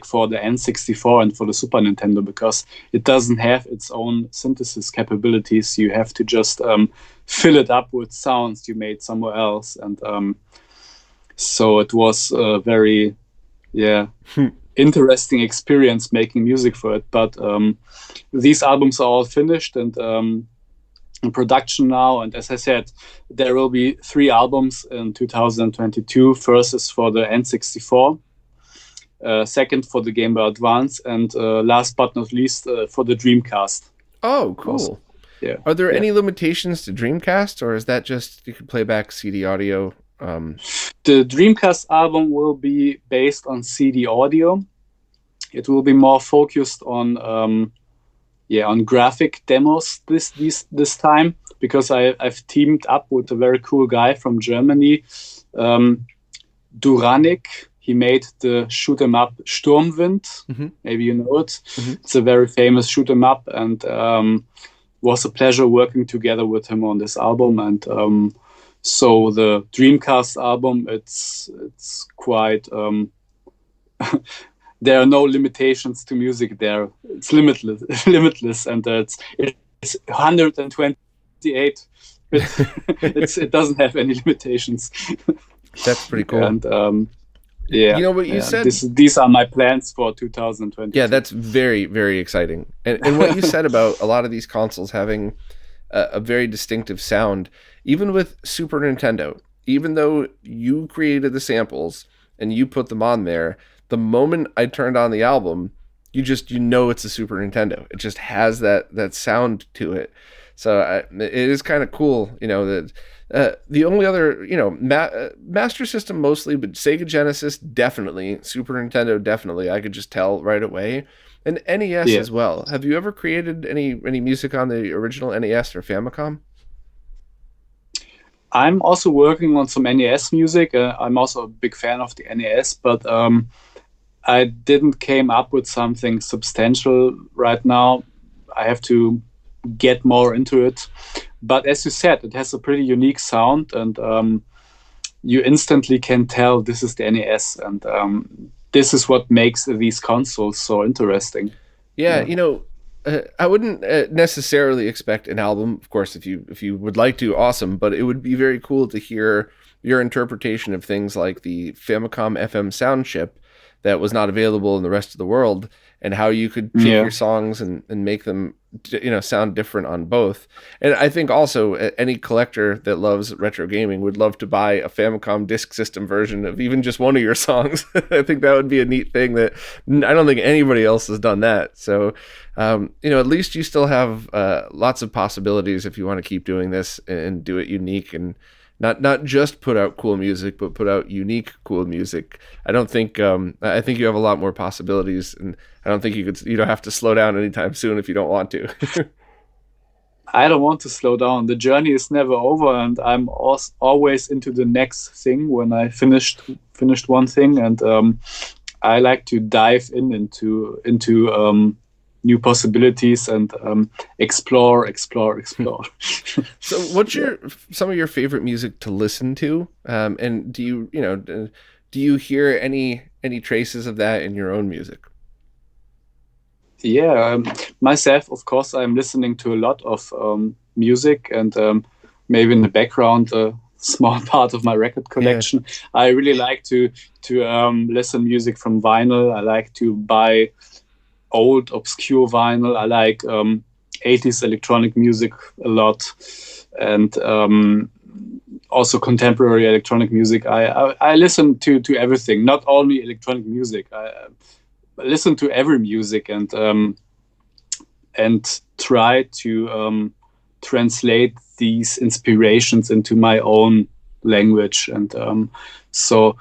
for the N64 and for the Super Nintendo, because it doesn't have its own synthesis capabilities. You have to just fill it up with sounds you made somewhere else. And so it was a very interesting experience making music for it. But these albums are all finished and in production now. And as I said, there will be 3 albums in 2022. First is for the N64. Second for the Game Boy Advance, and last but not least for the Dreamcast. Oh, cool. Also, Are there any limitations to Dreamcast, or is that just you can play back CD audio? The Dreamcast album will be based on CD audio. It will be more focused on graphic demos this time, because I've teamed up with a very cool guy from Germany, Duranik. He made the shoot 'em up Sturmwind. Mm-hmm. Maybe you know it. Mm-hmm. It's a very famous shoot 'em up, and was a pleasure working together with him on this album. And so the Dreamcast album, it's quite. There are no limitations to music there. It's limitless, and it's 128. It doesn't have any limitations. That's pretty cool. And you know what you said? These are my plans for 2020. Yeah, that's very, very exciting. And what you said about a lot of these consoles having a very distinctive sound, even with Super Nintendo, even though you created the samples and you put them on there, the moment I turned on the album, you know it's a Super Nintendo. It just has that sound to it. So it is kind of cool, that the only other, Master System mostly, but Sega Genesis definitely, Super Nintendo definitely. I could just tell right away, and NES as well. Have you ever created any music on the original NES or Famicom? I'm also working on some NES music. I'm also a big fan of the NES, but I didn't came up with something substantial right now. I have to get more into it. But as you said, it has a pretty unique sound, and you instantly can tell this is the NES, and this is what makes these consoles so interesting. Yeah. I wouldn't necessarily expect an album. Of course, if you would like to, awesome. But it would be very cool to hear your interpretation of things like the Famicom FM sound chip that was not available in the rest of the world, and how you could take your songs and make them, sound different on both. And I think also any collector that loves retro gaming would love to buy a Famicom Disk System version of even just one of your songs. I think that would be a neat thing that I don't think anybody else has done that. So, at least you still have lots of possibilities if you want to keep doing this and do it unique, and not just put out cool music, but put out unique cool music. I think you have a lot more possibilities, and I don't think you don't have to slow down anytime soon if you don't want to. I don't want to slow down. The journey is never over, and I'm always into the next thing when I finished one thing, and I like to dive into new possibilities and explore. So what's some of your favorite music to listen to? And do you hear any traces of that in your own music? Yeah, myself, of course, I'm listening to a lot of music, and maybe in the background a small part of my record collection. Yeah. I really like to listen music from vinyl. I like to buy old obscure vinyl. I like 80s electronic music a lot, and also contemporary electronic music. I listen to everything, not only electronic music. I listen to every music, and try to translate these inspirations into my own language. And so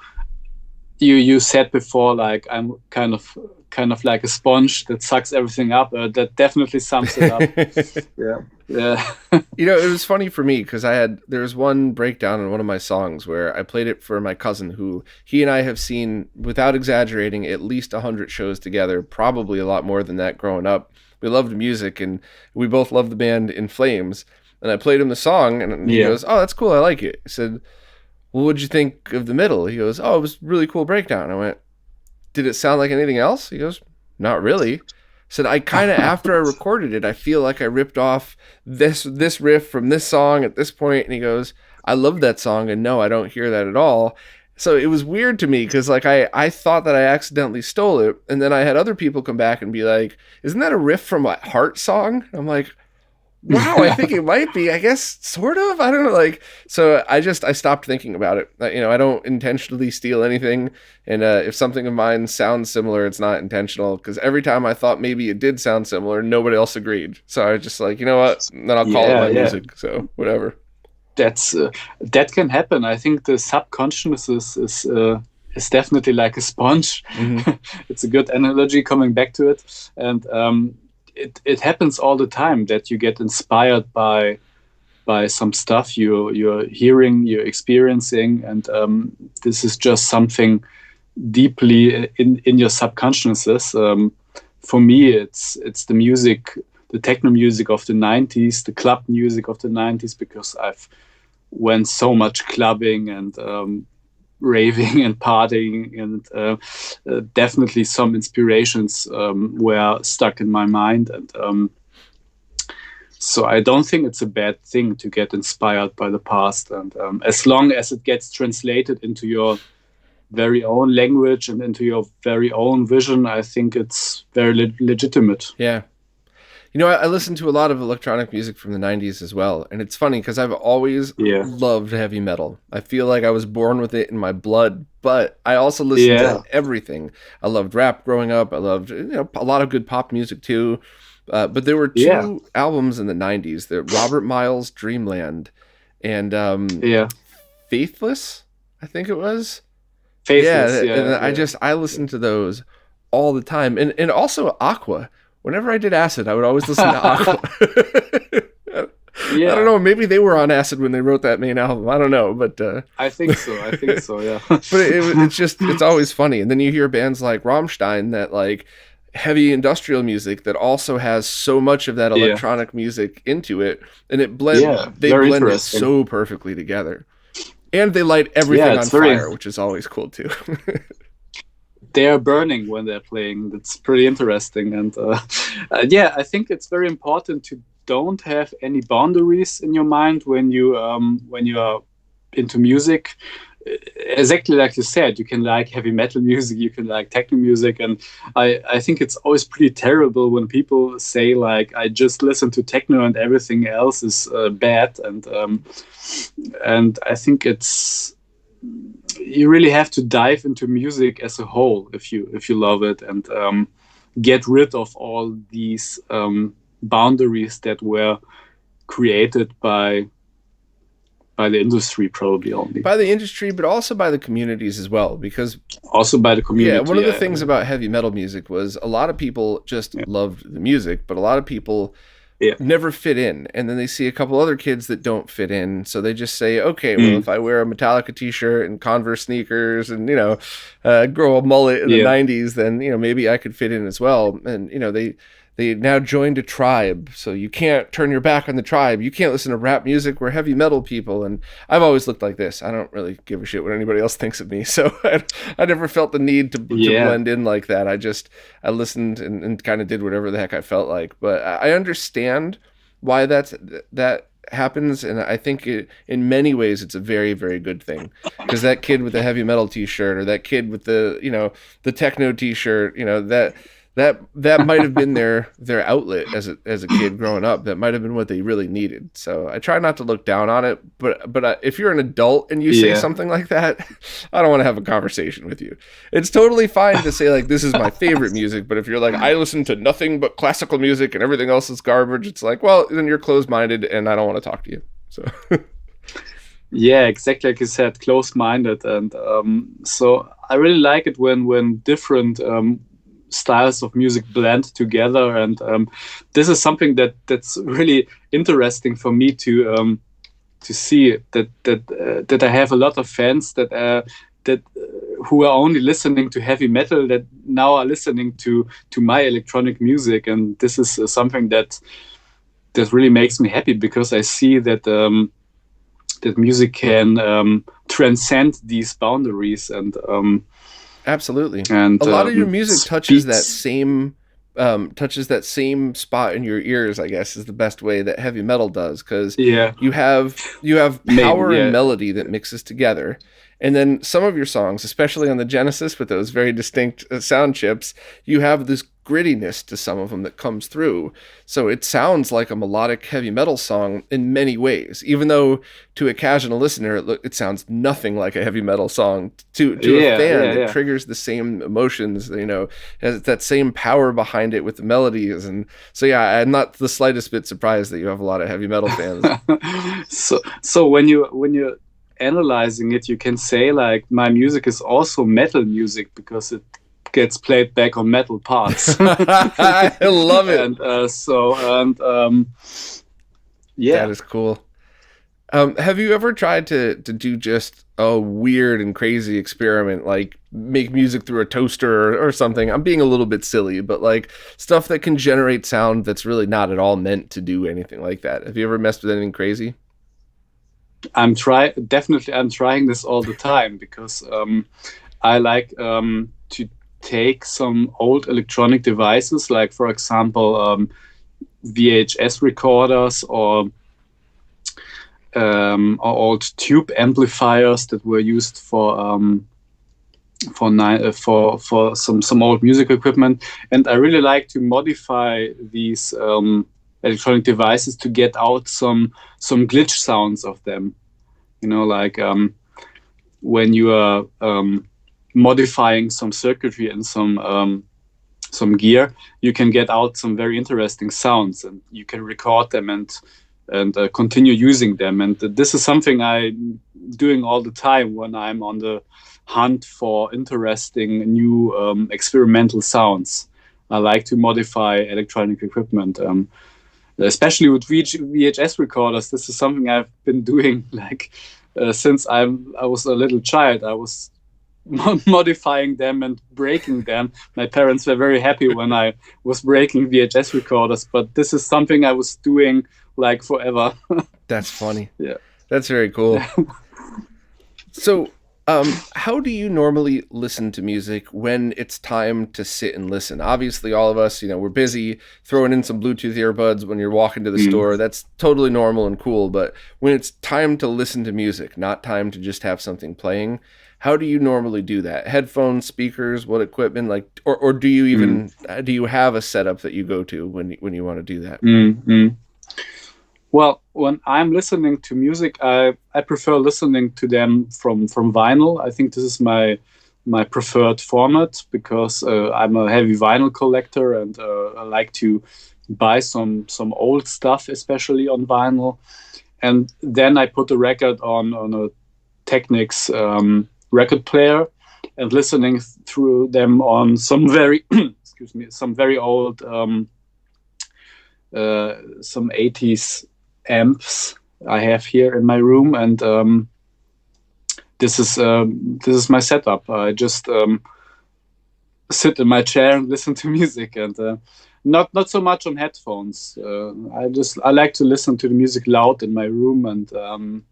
you said before, like, I'm kind of like a sponge that sucks everything up. That definitely sums it up. Yeah. It was funny for me because there was one breakdown in one of my songs where I played it for my cousin, who he and I have seen, without exaggerating, at least 100 shows together, probably a lot more than that growing up. We loved music, and we both loved the band In Flames. And I played him the song, and he goes, "Oh, that's cool. I like it." I said, "Well, what'd you think of the middle?" He goes, "Oh, it was a really cool breakdown." I went, "Did it sound like anything else?" He goes, "Not really." I said, "I kind of, after I recorded it, I feel like I ripped off this riff from this song at this point." And he goes, "I love that song, and no, I don't hear that at all." So it was weird to me because, like, I thought that I accidentally stole it, and then I had other people come back and be like, "Isn't that a riff from a Heart song?" I'm like, "Wow, I think it might be. I guess, sort of. I don't know." Like, so I stopped thinking about it. I don't intentionally steal anything, and if something of mine sounds similar, it's not intentional. Because every time I thought maybe it did sound similar, nobody else agreed. So I was just like, you know what? Then I'll call it my music. So whatever. That can happen. I think the subconscious is definitely like a sponge. Mm-hmm. It's a good analogy coming back to it, and it happens all the time that you get inspired by some stuff you're hearing, you're experiencing, and this is just something deeply in your subconsciousness. For me, it's the music, the techno music of the 90s, the club music of the 90s, because I've went so much clubbing and raving and partying, and definitely some inspirations were stuck in my mind, and so I don't think it's a bad thing to get inspired by the past, and as long as it gets translated into your very own language and into your very own vision, I think it's very legitimate. Yeah. I listened to a lot of electronic music from the 90s as well. And it's funny because I've always loved heavy metal. I feel like I was born with it in my blood, but I also listened to everything. I loved rap growing up. I loved a lot of good pop music too. But there were two albums in the 90s, the Robert Miles' Dreamland and Faithless, I think it was. Faithless, and I listened to those all the time. And also Aqua. Whenever I did acid, I would always listen to Aqua. I don't know. Maybe they were on acid when they wrote that main album. I don't know, but I think so. Yeah. But it's always funny. And then you hear bands like Rammstein, that like heavy industrial music that also has so much of that electronic music into it, and it blend it so perfectly together. And they light everything on fire, which is always cool too. They are burning when they're playing. That's pretty interesting. And I think it's very important to don't have any boundaries in your mind when you are into music. exactly like you said, you can like heavy metal music, you can like techno music, and I think it's always pretty terrible when people say like, I just listen to techno and everything else is bad, and I think you really have to dive into music as a whole if you love it, and get rid of all these boundaries that were created by the industry, probably only. By the industry, but also by the communities as well, because also by the community. Yeah, one of the things about heavy metal music was a lot of people just loved the music, but a lot of people never fit in. And then they see a couple other kids that don't fit in, so they just say, okay, well, if I wear a Metallica t-shirt and Converse sneakers and, grow a mullet in the 90s, then, maybe I could fit in as well. And, they now joined a tribe, so you can't turn your back on the tribe. You can't listen to rap music. We're heavy metal people. And I've always looked like this. I don't really give a shit what anybody else thinks of me. So I never felt the need to blend in like that. I listened and kind of did whatever the heck I felt like. But I understand why that happens. And I think in many ways, it's a very, very good thing. Because that kid with the heavy metal t-shirt, or that kid with the techno t-shirt, that might have been their outlet as a kid growing up. That might have been what they really needed. So I try not to look down on it, but if you're an adult and you say something like that, I don't want to have a conversation with you. It's totally fine to say like, this is my favorite music, but if you're like, I listen to nothing but classical music and everything else is garbage, it's like, well, then you're closed-minded and I don't want to talk to you. So yeah, exactly like you said, closed-minded. And so I really like it when different styles of music blend together, and this is something that's really interesting for me to see that I have a lot of fans that who are only listening to heavy metal that now are listening to my electronic music, and this is something that really makes me happy, because I see that that music can transcend these boundaries, and absolutely. And a lot of your music touches that same spot in your ears, I guess, is the best way that heavy metal does, because you have power and melody that mixes together. And then some of your songs, especially on the Genesis with those very distinct sound chips, you have this grittiness to some of them that comes through. So it sounds like a melodic heavy metal song in many ways, even though to a casual listener, it sounds nothing like a heavy metal song. To a fan, it triggers the same emotions, has that same power behind it with the melodies. And so, I'm not the slightest bit surprised that you have a lot of heavy metal fans. So when you analyzing it, you can say like, my music is also metal music because it gets played back on metal parts. I love it. And that is cool. Have you ever tried to do just a weird and crazy experiment, like make music through a toaster or something? I'm being a little bit silly, but like stuff that can generate sound that's really not at all meant to do anything like that. Have you ever messed with anything crazy? I'm trying this all the time, because I like to take some old electronic devices, like for example VHS recorders or old tube amplifiers that were used for some old music equipment, and I really like to modify these electronic devices to get out some glitch sounds of them. Like when you are modifying some circuitry and some gear, you can get out some very interesting sounds, and you can record them and continue using them. And this is something I'm doing all the time when I'm on the hunt for interesting new experimental sounds. I like to modify electronic equipment. Especially with VHS recorders, this is something I've been doing like since I was a little child. I was modifying them and breaking them. My parents were very happy when I was breaking VHS recorders, but this is something I was doing like forever. That's funny. Yeah, that's very cool. So How do you normally listen to music when it's time to sit and listen? Obviously, all of us, we're busy throwing in some Bluetooth earbuds when you're walking to the Mm. store. That's totally normal and cool. But when it's time to listen to music, not time to just have something playing, how do you normally do that? Headphones, speakers, what equipment, or do you Mm. even do you have a setup that you go to when you want to do that? Mm. Mm. Well, when I'm listening to music, I prefer listening to them from vinyl. I think this is my preferred format because I'm a heavy vinyl collector, and I like to buy some old stuff, especially on vinyl. And then I put the record on a Technics record player, and listening through them on some very excuse me, some very old some 80s amps I have here in my room. And this is my setup. I just sit in my chair and listen to music, and not so much on headphones. I like to listen to the music loud in my room, and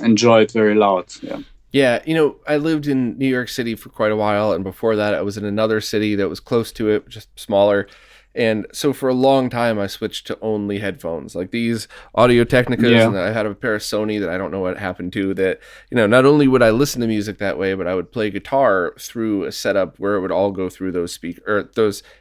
enjoy it very loud. Yeah. Yeah, I lived in New York City for quite a while, and before that, I was in another city that was close to it, just smaller. And so for a long time, I switched to only headphones, like these Audio Technicas, Yeah. and I had a pair of Sony that I don't know what happened to. That not only would I listen to music that way, but I would play guitar through a setup where it would all go through those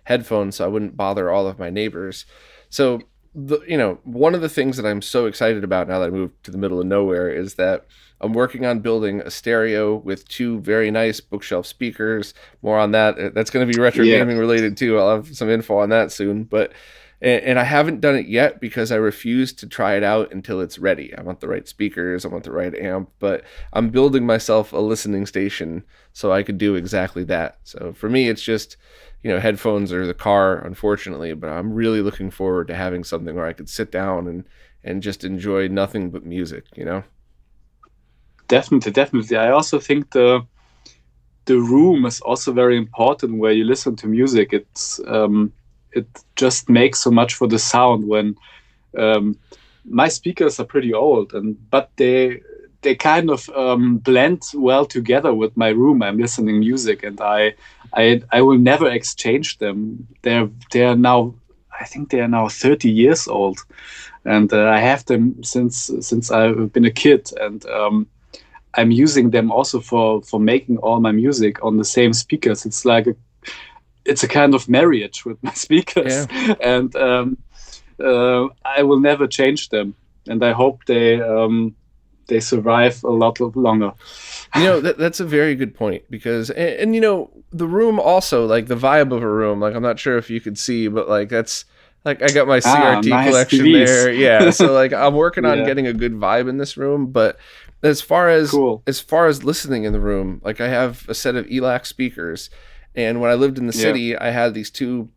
headphones, so I wouldn't bother all of my neighbors. So one of the things that I'm so excited about now that I moved to the middle of nowhere is that I'm working on building a stereo with two very nice bookshelf speakers. More on that. That's going to be retro Yeah. gaming related too. I'll have some info on that soon. But and I haven't done it yet because I refuse to try it out until it's ready. I want the right speakers. I want the right amp. But I'm building myself a listening station so I could do exactly that. So for me, it's just headphones or the car, unfortunately. But I'm really looking forward to having something where I could sit down and just enjoy nothing but music. Definitely, definitely. I also think the room is also very important where you listen to music. It just makes so much for the sound. When um, my speakers are pretty old, but they kind of blend well together with my room. I'm listening music, and I will never exchange them. They're now, I think they are now 30 years old, and I have them since I've been a kid. And I'm using them also for making all my music on the same speakers. It's a kind of marriage with my speakers, Yeah. and I will never change them. And I hope they survive a lot longer. That's a very good point because the room also, like the vibe of a room, like I'm not sure if you could see, but like that's like I got my CRT Nice collection TVs. there. Yeah, so like I'm working on Yeah, getting a good vibe in this room, but as far as cool. listening in the room, like I have a set of ELAC speakers, and when I lived in the Yeah, city, I had these two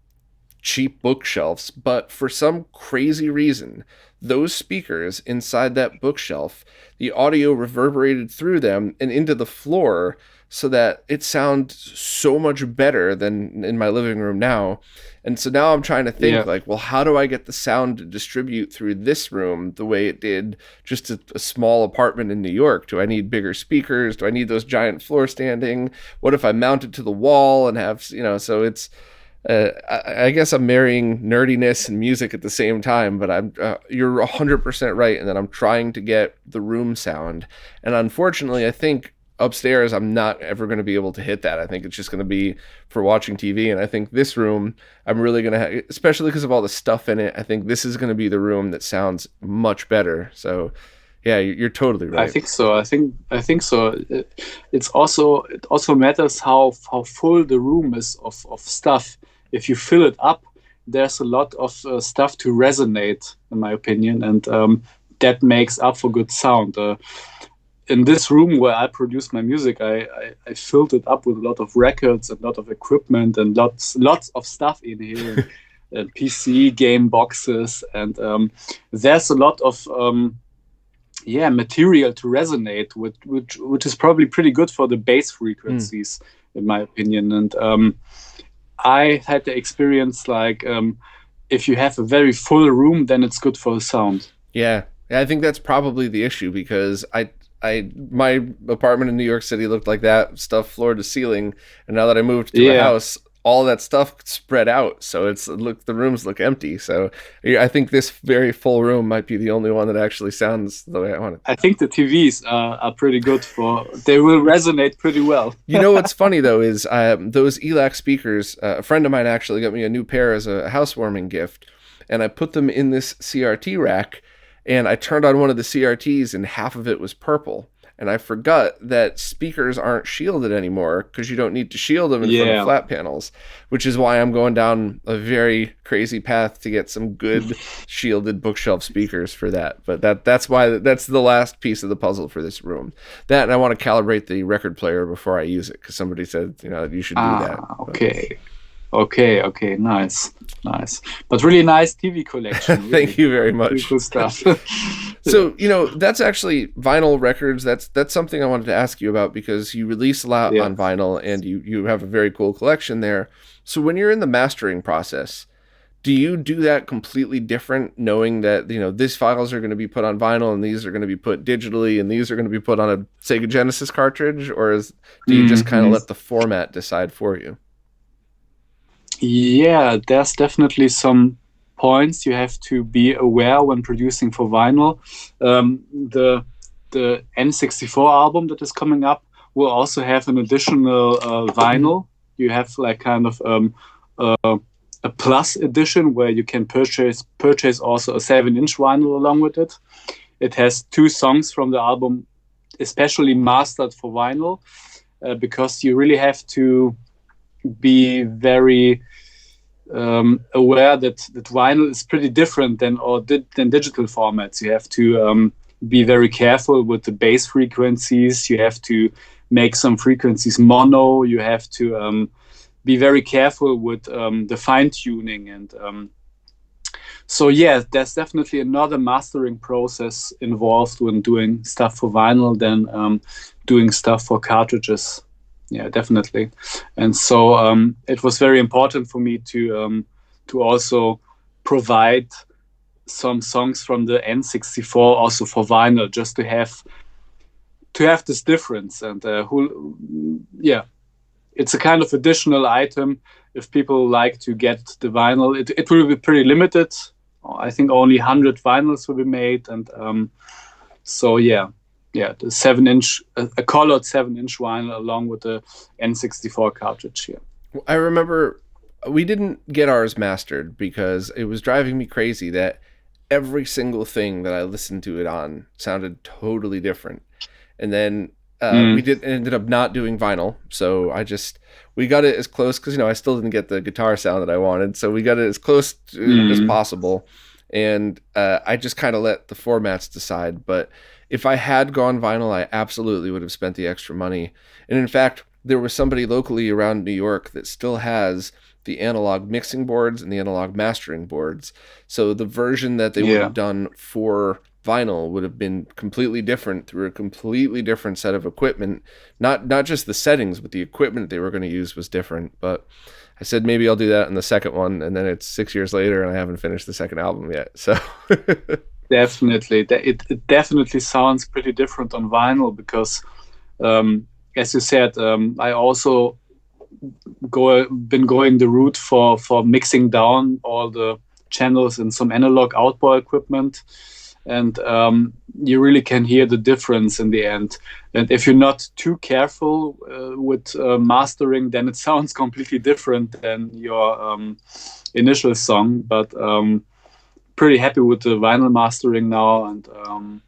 cheap bookshelves, but for some crazy reason, those speakers inside that bookshelf, the audio reverberated through them and into the floor so that it sounds so much better than in my living room now. And so now I'm trying to think yeah, like, well, how do I get the sound to distribute through this room the way it did just a small apartment in New York? Do I need bigger speakers? Do I need those giant floor standing? What if I mount it to the wall and have, so it's, I guess I'm marrying nerdiness and music at the same time, but you're 100% right in that I'm trying to get the room sound. And unfortunately, I think upstairs I'm not ever going to be able to hit that. I think it's just going to be for watching TV. And I think this room, I'm really going to especially because of all the stuff in it, I think this is going to be the room that sounds much better. Yeah, you're totally I right. think so. I think so. It also matters how full the room is of stuff. If you fill it up, there's a lot of stuff to resonate, in my opinion, and that makes up for good sound. In this room where I produce my music, I filled it up with a lot of records, a lot of equipment, and lots of stuff in here, and PC game boxes, and there's a lot of material to resonate with, which is probably pretty good for the bass frequencies, in my opinion. And I had the experience like if you have a very full room, then it's good for the sound. Yeah, I think that's probably the issue because my apartment in New York City looked like that, stuff floor to ceiling, and now that I moved to a house, all that stuff spread out, so the rooms look empty. So I think this very full room might be the only one that actually sounds the way I want it. I think the TVs are pretty good they will resonate pretty well. You know what's funny though is those ELAC speakers, a friend of mine actually got me a new pair as a housewarming gift, and I put them in this CRT rack, and I turned on one of the CRTs and half of it was purple. And I forgot that speakers aren't shielded anymore because you don't need to shield them in front of flat panels, which is why I'm going down a very crazy path to get some good shielded bookshelf speakers for that. But that's the last piece of the puzzle for this room. That, and I want to calibrate the record player before I use it because somebody said, you should do that. Okay. Okay, nice. But really nice TV collection. Really. Thank you very much. Really cool stuff. So, that's actually vinyl records. That's something I wanted to ask you about because you release a lot on vinyl and you have a very cool collection there. So when you're in the mastering process, do you do that completely different, knowing that, these files are going to be put on vinyl and these are going to be put digitally and these are going to be put on a Sega Genesis cartridge? Or do you just kind of let the format decide for you? Yeah, there's definitely some points you have to be aware when producing for vinyl. The N64 album that is coming up will also have an additional vinyl. You have like kind of a plus edition where you can purchase also a 7-inch vinyl along with it. It has 2 songs from the album, especially mastered for vinyl, because you really have to be very aware that vinyl is pretty different than digital formats. You have to be very careful with the bass frequencies. You have to make some frequencies mono. You have to be very careful with the fine tuning. And so, yeah, there's definitely another mastering process involved when doing stuff for vinyl than doing stuff for cartridges. Yeah, definitely. And so it was very important for me to also provide some songs from the N64 also for vinyl, just to have this difference. And it's a kind of additional item if people like to get the vinyl. It will be pretty limited. I think only 100 vinyls will be made, and the 7-inch, a colored 7-inch vinyl along with the N64 cartridge here. I remember we didn't get ours mastered because it was driving me crazy that every single thing that I listened to it on sounded totally different. And then we ended up not doing vinyl. So we got it as close because, I still didn't get the guitar sound that I wanted. So we got it as close as possible. And I just kind of let the formats decide. But if I had gone vinyl, I absolutely would have spent the extra money. And in fact, there was somebody locally around New York that still has the analog mixing boards and the analog mastering boards. So the version that they would have done for vinyl would have been completely different through a completely different set of equipment. Not just the settings, but the equipment they were going to use was different. But I said maybe I'll do that in the second one, and then it's 6 years later and I haven't finished the second album yet. So definitely, it definitely sounds pretty different on vinyl because, as you said, I also been going the route for mixing down all the channels and some analog outboard equipment, and you really can hear the difference in the end. And if you're not too careful with mastering, then it sounds completely different than your initial song. But pretty happy with the vinyl mastering now, and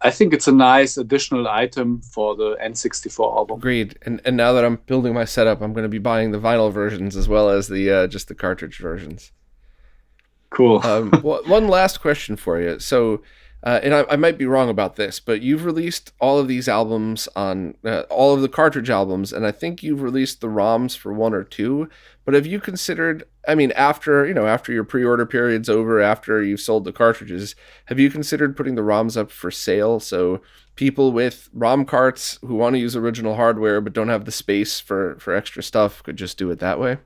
I think it's a nice additional item for the N64 album. Agreed. And now that I'm building my setup, I'm going to be buying the vinyl versions as well as the just the cartridge versions. Cool. One last question for you. So, and I might be wrong about this, but you've released all of these albums on all of the cartridge albums, and I think you've released the ROMs for 1 or 2. But have you considered, after your pre-order period's over, after you've sold the cartridges, have you considered putting the ROMs up for sale so people with ROM carts who want to use original hardware but don't have the space for extra stuff could just do it that way?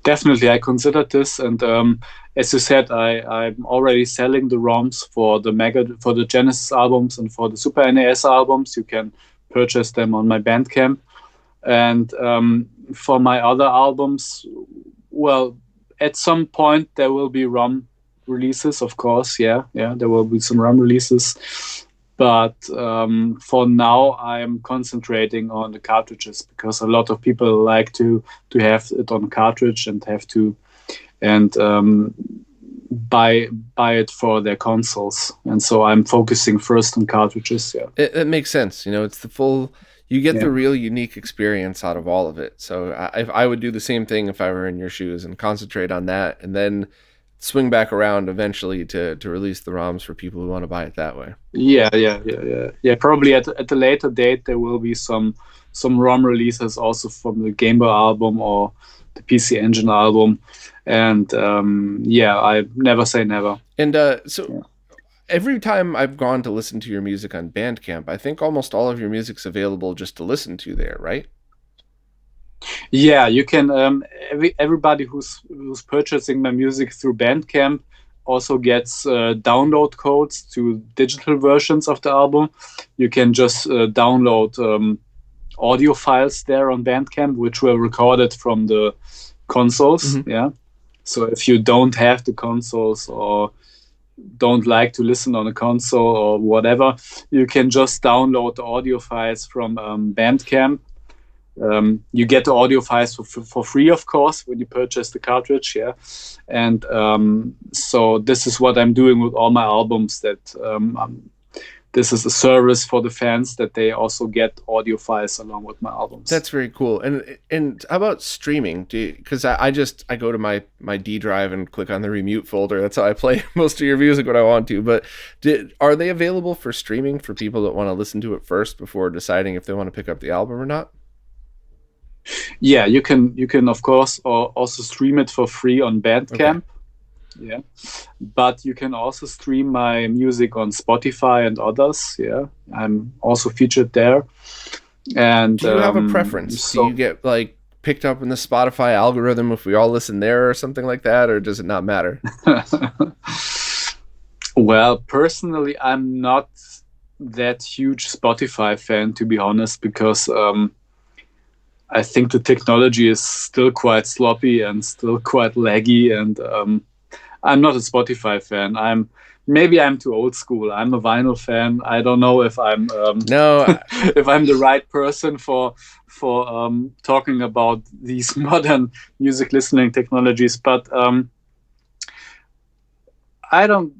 Definitely, I considered this, and as you said, I'm already selling the ROMs for the Genesis albums and for the Super NES albums. You can purchase them on my Bandcamp, and for my other albums, well, at some point there will be ROM releases, of course. Yeah, there will be some ROM releases. But for now, I'm concentrating on the cartridges because a lot of people like to have it on cartridge and buy it for their consoles. And so I'm focusing first on cartridges. Yeah, it makes sense. It's the full. You get the real unique experience out of all of it. So I would do the same thing if I were in your shoes and concentrate on that, and then swing back around eventually to release the ROMs for people who want to buy it that way. Yeah. Probably at a later date there will be some ROM releases also from the Game Boy album or the PC Engine album, and I never say never. And every time I've gone to listen to your music on Bandcamp, I think almost all of your music's available just to listen to there, right? Yeah, you can. Everybody who's purchasing my music through Bandcamp also gets download codes to digital versions of the album. You can just download audio files there on Bandcamp, which were recorded from the consoles. Mm-hmm. Yeah. So if you don't have the consoles or don't like to listen on a console or whatever, you can just download the audio files from Bandcamp. You get the audio files for free, of course, when you purchase the cartridge. Yeah, and so this is what I'm doing with all my albums. That this is a service for the fans that they also get audio files along with my albums. That's very cool. And how about streaming? Because I go to my D drive and click on the Remute folder. That's how I play most of your music when I want to. But are they available for streaming for people that want to listen to it first before deciding if they want to pick up the album or not? Yeah, you can of course also stream it for free on Bandcamp. Okay. Yeah, but you can also stream my music on Spotify and others. Yeah, I'm also featured there. And do you have a preference? Do you get like picked up in the Spotify algorithm if we all listen there or something like that, or does it not matter? Well, personally, I'm not that huge Spotify fan, to be honest, because I think the technology is still quite sloppy and still quite laggy, and I'm not a Spotify fan. I'm too old school. I'm a vinyl fan. I don't know if I'm if I'm the right person for talking about these modern music listening technologies. But I don't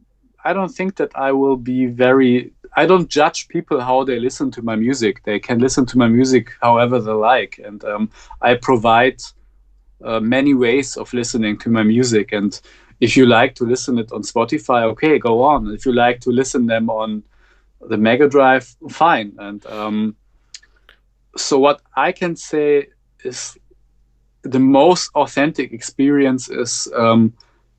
think that I will be very. I don't judge people how they listen to my music. They can listen to my music however they like, and I provide many ways of listening to my music. And if you like to listen it on Spotify, okay, go on. If you like to listen them on the Mega Drive, fine. And so what I can say is the most authentic experience is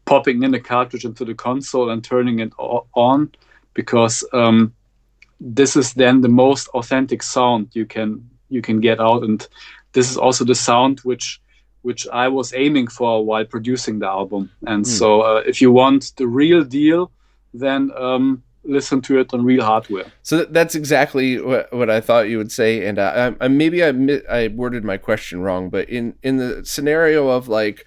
popping in a cartridge into the console and turning it on, because this is then the most authentic sound you can get out, and this is also the sound which I was aiming for while producing the album. And so if you want the real deal, then listen to it on real hardware. So that's exactly what I thought you would say, and I worded my question wrong, but in the scenario of like,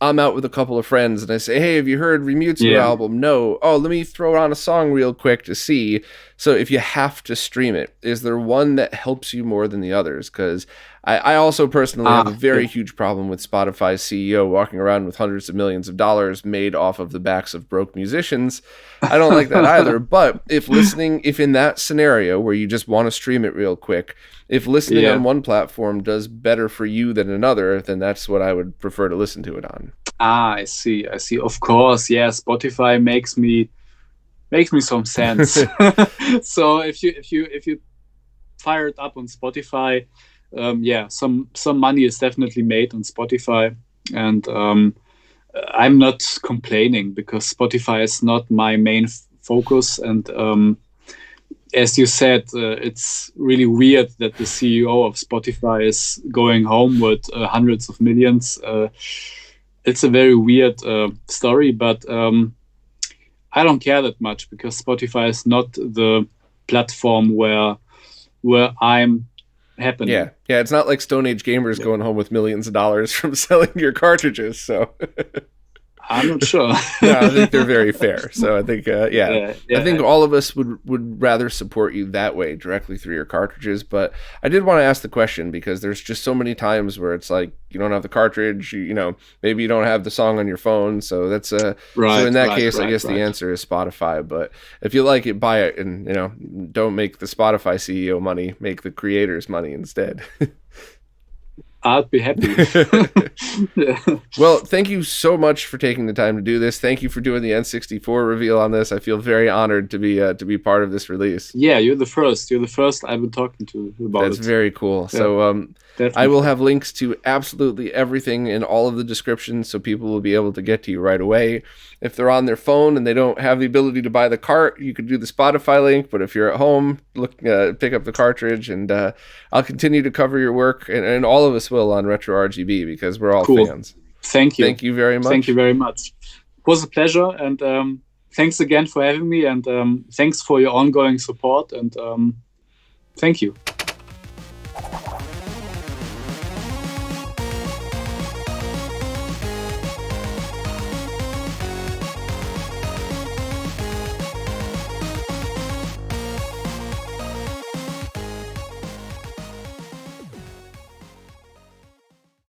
I'm out with a couple of friends and I say, hey, have you heard Remute's new album? No. Oh, let me throw on a song real quick to see. So if you have to stream it, is there one that helps you more than the others? Because I also personally have a very huge problem with Spotify's CEO walking around with hundreds of millions of dollars made off of the backs of broke musicians. I don't like that either. But if in that scenario where you just want to stream it real quick, if listening on one platform does better for you than another, then that's what I would prefer to listen to it on. I see. Of course, yeah. Spotify makes me some sense. So if you fire it up on Spotify, some money is definitely made on Spotify, and I'm not complaining because Spotify is not my main focus. And as you said, it's really weird that the CEO of Spotify is going home with hundreds of millions. it's a very weird story, but I don't care that much because Spotify is not the platform where I'm happening. Yeah, it's not like Stone Age gamers going home with millions of dollars from selling your cartridges. So I'm not sure. No, I think they're very fair. So I think, I think all of us would rather support you that way, directly through your cartridges. But I did want to ask the question because there's just so many times where it's like you don't have the cartridge, maybe you don't have the song on your phone. So that's so in that case, I guess the answer is Spotify. But if you like it, buy it, and don't make the Spotify CEO money, make the creators money instead. I'd be happy. Well, thank you so much for taking the time to do this. Thank you for doing the N64 reveal on this. I feel very honored to be part of this release. Yeah, you're the first. You're the first I've been talking to about That's very cool. Yeah, so I will have links to absolutely everything in all of the descriptions so people will be able to get to you right away. If they're on their phone and they don't have the ability to buy the cart, you could do the Spotify link. But if you're at home, pick up the cartridge, and I'll continue to cover your work, and all of us will on RetroRGB because we're all fans. Thank you. Thank you very much. Thank you very much. It was a pleasure, and thanks again for having me, and thanks for your ongoing support, and thank you.